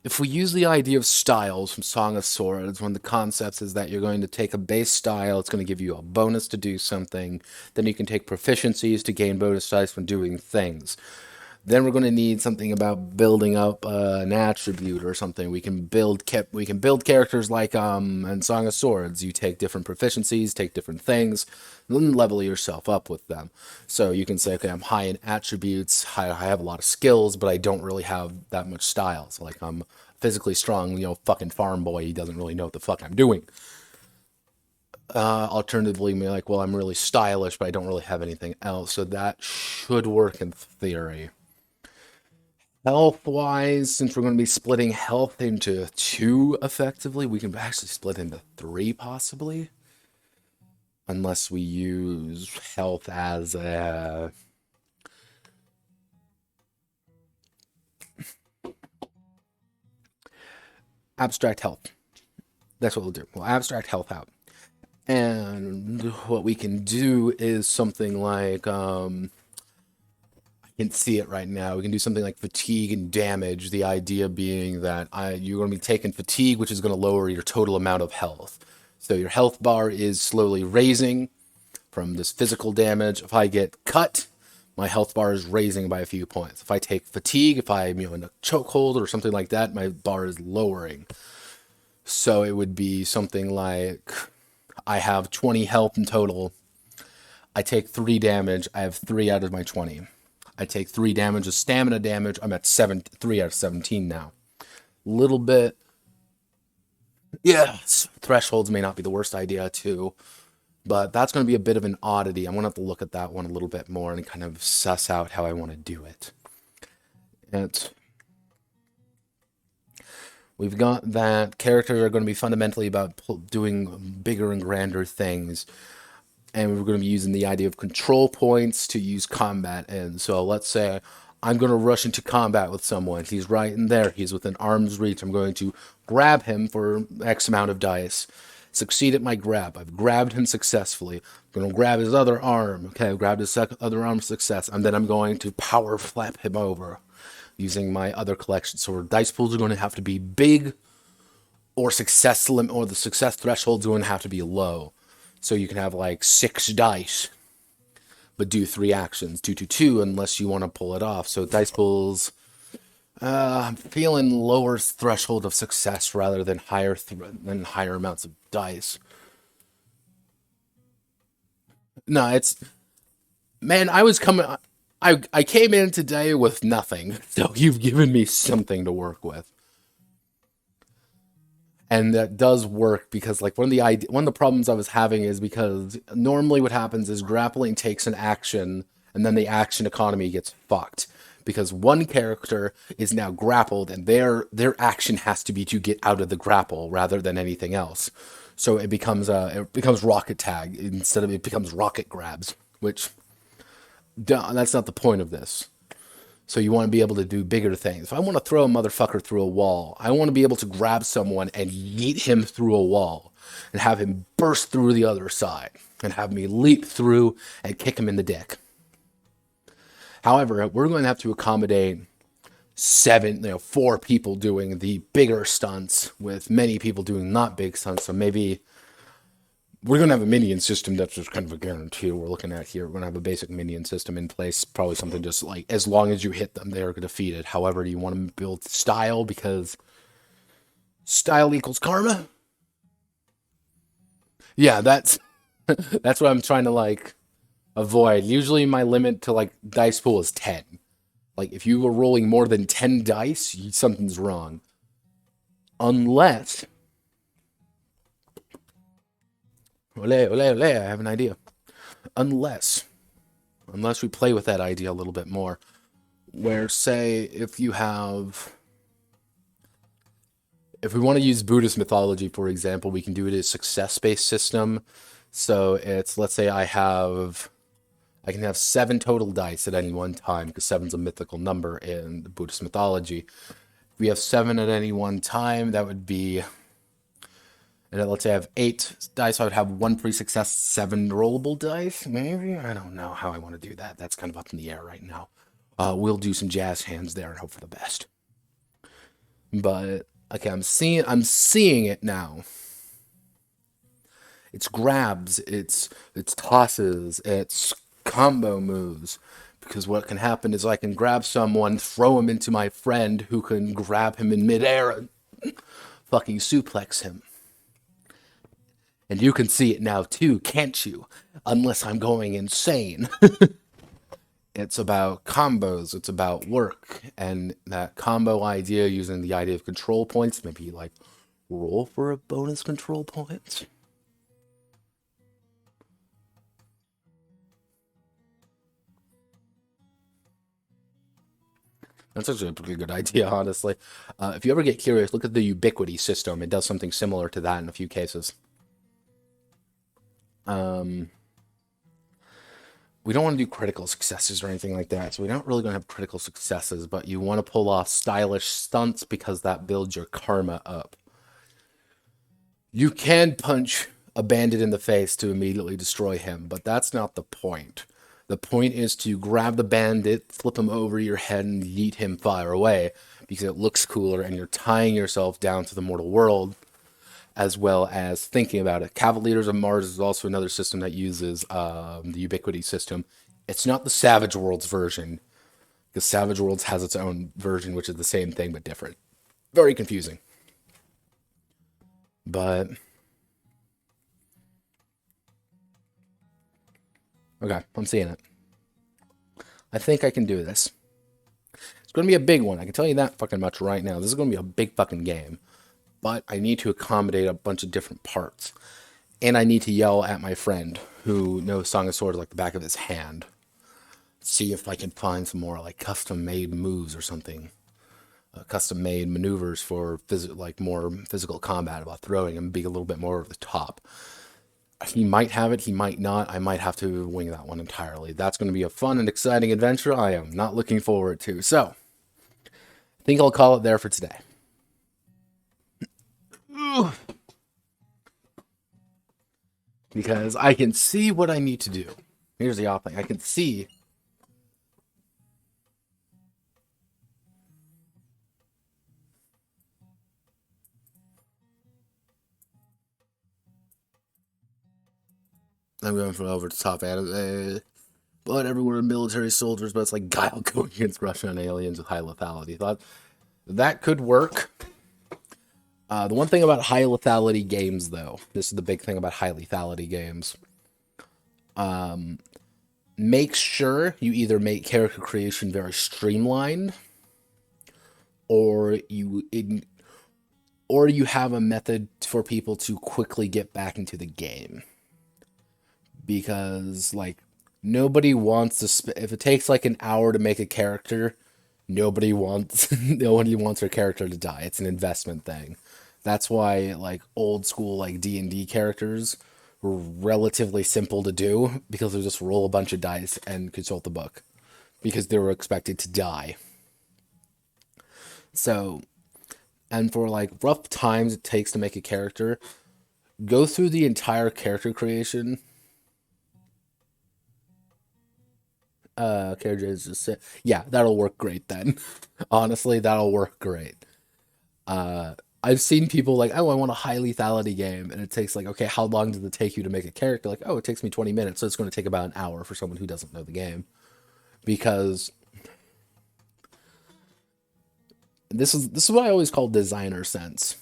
If we use the idea of styles from Song of Swords, one of the concepts is that you're going to take a base style, it's going to give you a bonus to do something, then you can take proficiencies to gain bonus dice when doing things. Then we're going to need something about building up an attribute or something. We can build characters like in Song of Swords. You take different proficiencies, take different things, then level yourself up with them. So you can say, okay, I'm high in attributes. I have a lot of skills, but I don't really have that much style. So like I'm physically strong, fucking farm boy. He doesn't really know what the fuck I'm doing. Alternatively, be like, well, I'm really stylish, but I don't really have anything else. So that should work in theory. Health-wise, since we're going to be splitting health into 2 effectively, we can actually split into 3 possibly. Unless we use health as a... abstract health. That's what we'll do. We'll abstract health out. And what we can do is something like, I can see it right now. We can do something like fatigue and damage. The idea being that you're going to be taking fatigue, which is going to lower your total amount of health. So your health bar is slowly raising from this physical damage. If I get cut, my health bar is raising by a few points. If I take fatigue, if I'm in a chokehold or something like that, my bar is lowering. So it would be something like I have 20 health in total. I take 3 damage. I have 3 out of my 20. I take 3 damage of stamina damage. I'm at 3 out of 17 now. Little bit. Yes, thresholds may not be the worst idea too, but that's going to be a bit of an oddity. I'm going to have to look at that one a little bit more and kind of suss out how I want to do it. We've got that characters are going to be fundamentally about doing bigger and grander things. And we're going to be using the idea of control points to use combat in. So let's say I'm going to rush into combat with someone. He's right in there. He's within arm's reach. I'm going to grab him for X amount of dice. Succeed at my grab. I've grabbed him successfully. I'm going to grab his other arm. Okay, I've grabbed his other arm success. And then I'm going to power flap him over using my other collection. So our dice pools are going to have to be big, or the success threshold is going to have to be low. So you can have like 6 dice, but do 3 actions, 2, 2, 2, unless you want to pull it off. So dice pools, I'm feeling lower threshold of success rather than higher amounts of dice. No, man, I came in today with nothing, so you've given me something to work with. And that does work because like one of the problems I was having is because normally what happens is grappling takes an action and then the action economy gets fucked because one character is now grappled and their action has to be to get out of the grapple rather than anything else. So it becomes rocket tag instead of it becomes rocket grabs, which that's not the point of this. So you want to be able to do bigger things. If I want to throw a motherfucker through a wall, I want to be able to grab someone and yeet him through a wall and have him burst through the other side and have me leap through and kick him in the dick. However, we're going to have to accommodate 4 people doing the bigger stunts with many people doing not big stunts. So maybe we're going to have a minion system that's just kind of a guarantee we're looking at here. We're going to have a basic minion system in place. Probably something just like, as long as you hit them, they're defeated. However, do you want to build style? Because style equals karma? Yeah, that's what I'm trying to like avoid. Usually my limit to like dice pool is 10. Like if you were rolling more than 10 dice, something's wrong. Unless... I have an idea. Unless we play with that idea a little bit more, where say if we want to use Buddhist mythology, for example, we can do it as a success-based system. So it's, let's say I can have 7 total dice at any one time, because 7's a mythical number in the Buddhist mythology. If we have 7 at any one time, that would be... And let's say I have 8 dice, so I would have 1 pre-success, 7 rollable dice, maybe? I don't know how I want to do that. That's kind of up in the air right now. We'll do some jazz hands there and hope for the best. But, okay, I'm seeing it now. It's grabs, it's tosses, it's combo moves. Because what can happen is I can grab someone, throw him into my friend, who can grab him in midair and fucking suplex him. And you can see it now too, can't you? Unless I'm going insane. It's about combos, it's about work. And that combo idea, using the idea of control points, maybe like roll for a bonus control point. That's actually a pretty good idea, honestly. If you ever get curious, look at the ubiquity system. It does something similar to that in a few cases. We don't want to do critical successes or anything like that, so we don't really going to have critical successes, but you want to pull off stylish stunts because that builds your karma up. You can punch a bandit in the face to immediately destroy him, but that's not the point. The point is to grab the bandit, flip him over your head, and yeet him far away because it looks cooler and you're tying yourself down to the mortal world as well as thinking about it. Cavaliers of Mars is also another system that uses the Ubiquity system. It's not the Savage Worlds version because Savage Worlds has its own version, which is the same thing but different. Very confusing. But okay, I'm seeing it. I think I can do this. It's going to be a big one. I can tell you that fucking much right now. This is going to be a big fucking game. But I need to accommodate a bunch of different parts. And I need to yell at my friend who knows Song of Swords like the back of his hand. See if I can find some more like custom-made moves or something. Custom-made maneuvers for like more physical combat about throwing and being a little bit more over the top. He might have it, he might not. I might have to wing that one entirely. That's going to be a fun and exciting adventure I am not looking forward to. So, I think I'll call it there for today. Because I can see what I need to do. Here's the off thing. I can see. I'm going for over the top anime. But everyone are military soldiers, but it's like Guile going against Russian aliens with high lethality. Thought that could work. The one thing about high lethality games, though, this is the big thing about high lethality games. Make sure you either make character creation very streamlined, or you have a method for people to quickly get back into the game. Because, like, nobody wants to... if it takes, like, an hour to make a character, nobody wants their character to die. It's an investment thing. That's why, like, old school, like, D&D characters were relatively simple to do, because they just roll a bunch of dice and consult the book. Because they were expected to die. So, and for, like, rough times it takes to make a character, go through the entire character creation. Characters just say, yeah, that'll work great then. Honestly, that'll work great. I've seen people like, oh, I want a high lethality game, and it takes like, okay, how long does it take you to make a character? Like, oh, it takes me 20 minutes, so it's going to take about an hour for someone who doesn't know the game. Because this is what I always call designer sense.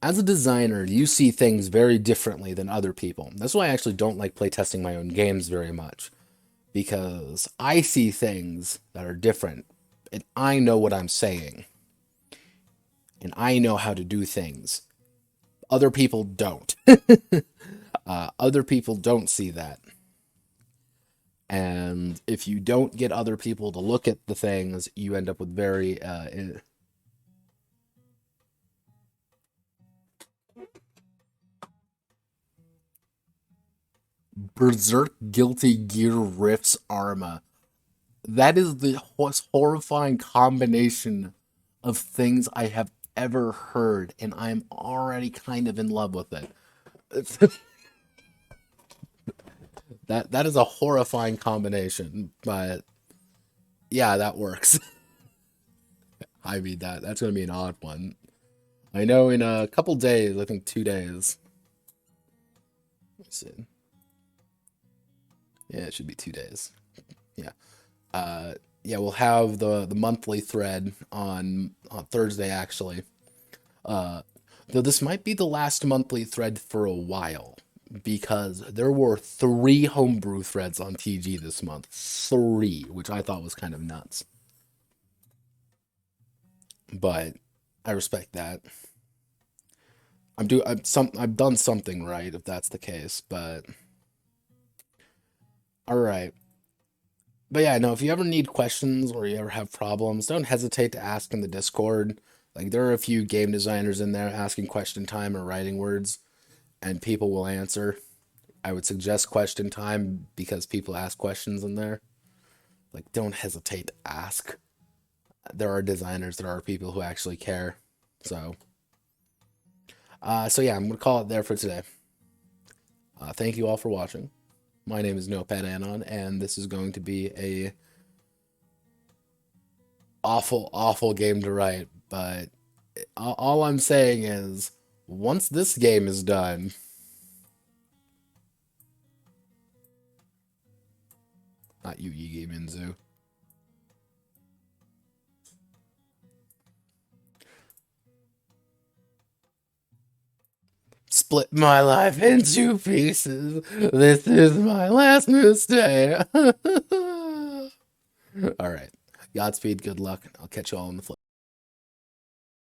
As a designer, you see things very differently than other people. That's why I actually don't like playtesting my own games very much. Because I see things that are different, and I know what I'm saying. And I know how to do things. Other people don't. Other people don't see that. And if you don't get other people to look at the things, you end up with very... Berserk Guilty Gear Rift's Arma. That is the most horrifying combination of things I have ever heard, and I'm already kind of in love with it. that is a horrifying combination, but yeah, that works. I mean, that's gonna be an odd one. I know in a couple days, I think 2 days. Let's see. Yeah, it should be 2 days. Yeah. Yeah, we'll have the monthly thread on Thursday, actually. Though this might be the last monthly thread for a while, because there were 3 homebrew threads on TG this month. 3, which I thought was kind of nuts. But I respect that. I've done something right if that's the case, but all right. But yeah, no, if you ever need questions or you ever have problems, don't hesitate to ask in the Discord. Like, there are a few game designers in there asking question time or writing words, and people will answer. I would suggest question time because people ask questions in there. Like, don't hesitate to ask. There are designers, there are people who actually care. So yeah, I'm gonna call it there for today. Thank you all for watching. My name is Notepad Anon, and this is going to be a awful, awful game to write. But all I'm saying is, once this game is done, not you, Yigi Minzu. Split my life into pieces. This is my last mistake. All right. Godspeed, good luck. I'll catch you all in the flip.